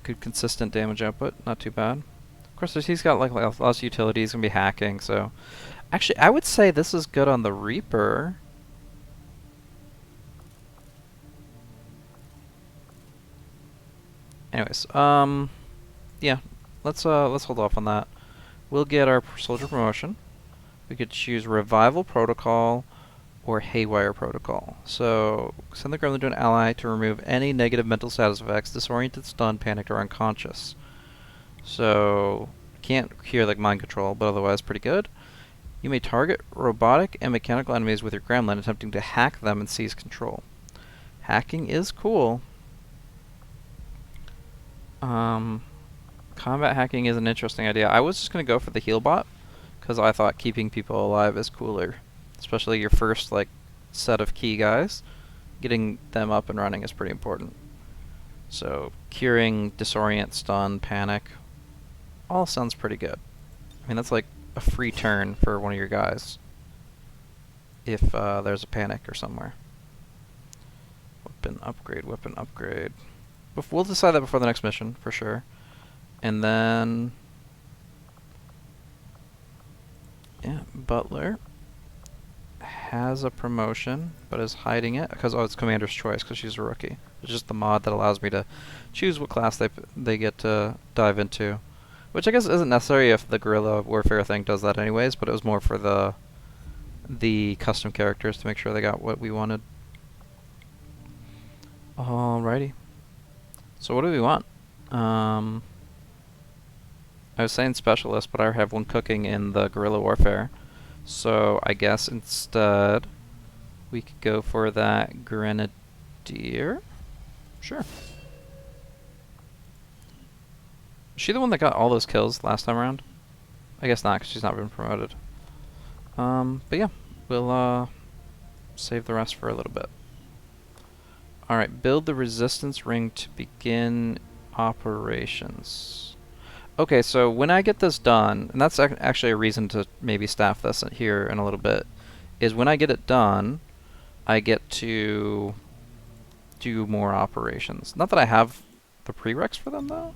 Good consistent damage output, not too bad. Of course, he's got like lots of utility. He's gonna be hacking, so actually, I would say this is good on the Reaper. Anyways, yeah, let's hold off on that. We'll get our soldier promotion. We could choose Revival Protocol or Haywire Protocol. So, send the gremlin to an ally to remove any negative mental status effects, disoriented, stunned, panicked, or unconscious. So, can't hear like mind control, but otherwise pretty good. You may target robotic and mechanical enemies with your gremlin, attempting to hack them and seize control. Hacking is cool. Combat hacking is an interesting idea. I was just going to go for the heal bot, because I thought keeping people alive is cooler. Especially your first like set of key guys. Getting them up and running is pretty important. So, curing, disorient, stun, panic, all sounds pretty good. I mean, that's like a free turn for one of your guys. If there's a panic or somewhere. Weapon upgrade, weapon upgrade. We'll decide that before the next mission, for sure. And then... yeah, Butler has a promotion, but is hiding it because it's Commander's Choice because she's a rookie. It's just the mod that allows me to choose what class they get to dive into, which I guess isn't necessary if the guerrilla warfare thing does that anyways. But it was more for the custom characters to make sure they got what we wanted. Alrighty. So what do we want? I was saying specialist, but I have one cooking in the guerrilla warfare. So I guess instead we could go for that grenadier. Sure. Is she the one that got all those kills last time around? I guess not, because she's not been promoted. But yeah, we'll save the rest for a little bit. Alright, build the resistance ring to begin operations. Okay, so when I get this done, and that's actually a reason to maybe staff this here in a little bit, is when I get it done, I get to do more operations. Not that I have the prereqs for them, though.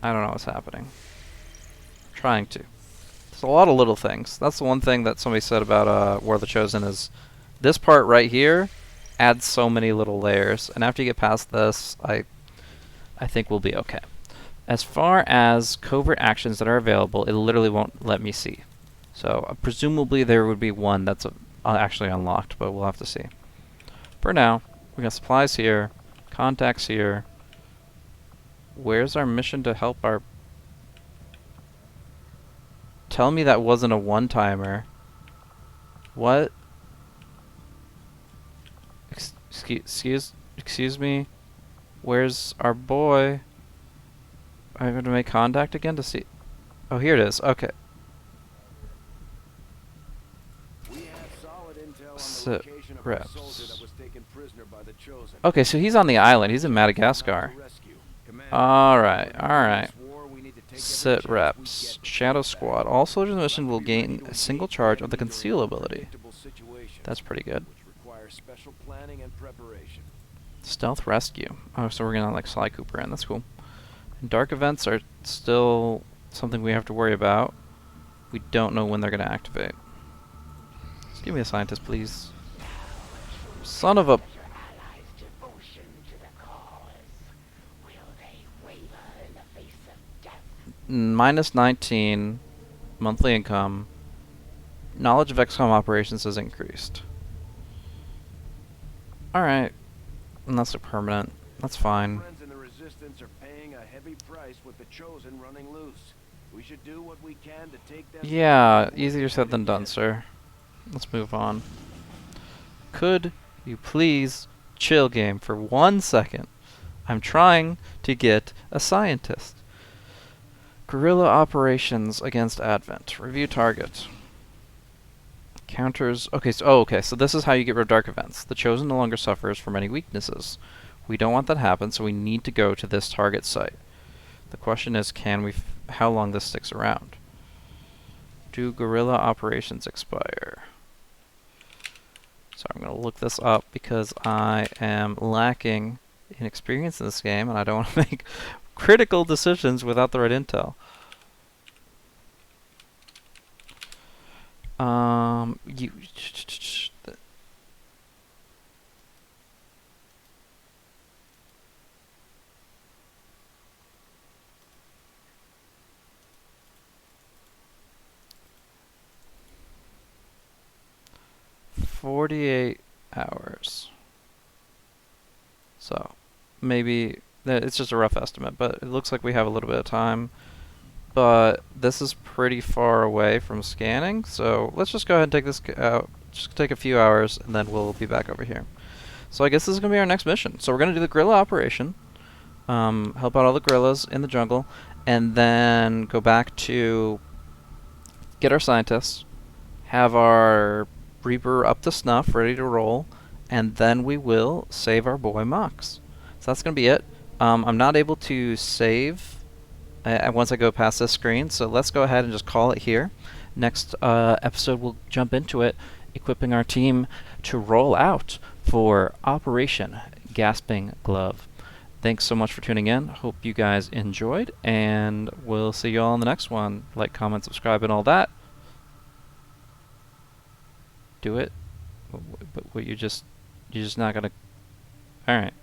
I don't know what's happening. I'm trying to. There's a lot of little things. That's the one thing that somebody said about War of the Chosen is this part right here adds so many little layers, and after you get past this, I think we'll be okay. As far as covert actions that are available, it literally won't let me see. So presumably there would be one that's actually unlocked, but we'll have to see. For now, we got supplies here, contacts here. Where's our mission to help our... Tell me that wasn't a one-timer. What? Excuse me? Where's our boy? I'm going to make contact again to see... Oh, here it is. Okay. We have solid intel on the Sit location of a soldier reps. that was taken prisoner by the Chosen. Okay, so he's on the island. He's in Madagascar. Alright, alright. Sit reps. Shadow Squad. All soldiers in the mission will gain a single charge of the Conceal ability. That's pretty good. Stealth Rescue. Oh, so we're gonna like Sly Cooper in. That's cool. And dark events are still something we have to worry about. We don't know when they're gonna activate. Just give me a scientist, please. Son of a... Minus 19 monthly income. Knowledge of XCOM operations has increased. Alright. And that's a permanent. That's fine. Friends in the Resistance are paying a heavy price with the Chosen running loose. We should do what we can to take them. Yeah, easier said than done, sir. Let's move on. Could you please chill, game, for 1 second? I'm trying to get a scientist. Guerrilla operations against Advent. Review target. Counters. Okay, so this is how you get rid of dark events. The Chosen no longer suffers from any weaknesses. We don't want that to happen, so we need to go to this target site. The question is, can we how long this sticks around? Do guerrilla operations expire? So I'm going to look this up because I am lacking in experience in this game, and I don't want to make critical decisions without the right intel. You... 48 hours. So, maybe... It's just a rough estimate, but it looks like we have a little bit of time. But this is pretty far away from scanning, so let's just go ahead and take this out. Just take a few hours, and then we'll be back over here. So I guess this is going to be our next mission. So we're going to do the guerrilla operation, help out all the guerrillas in the jungle, and then go back to get our scientists, have our Reaper up to snuff, ready to roll, and then we will save our boy Mox. So that's going to be it. I'm not able to save once I go past this screen, so let's go ahead and just call it here. Next episode we'll jump into it, equipping our team to roll out for Operation Gasping Glove. Thanks so much for tuning in. Hope you guys enjoyed, and we'll see you all in the next one. Like, comment, subscribe, and all that. Do it. But you're just not gonna... Alright.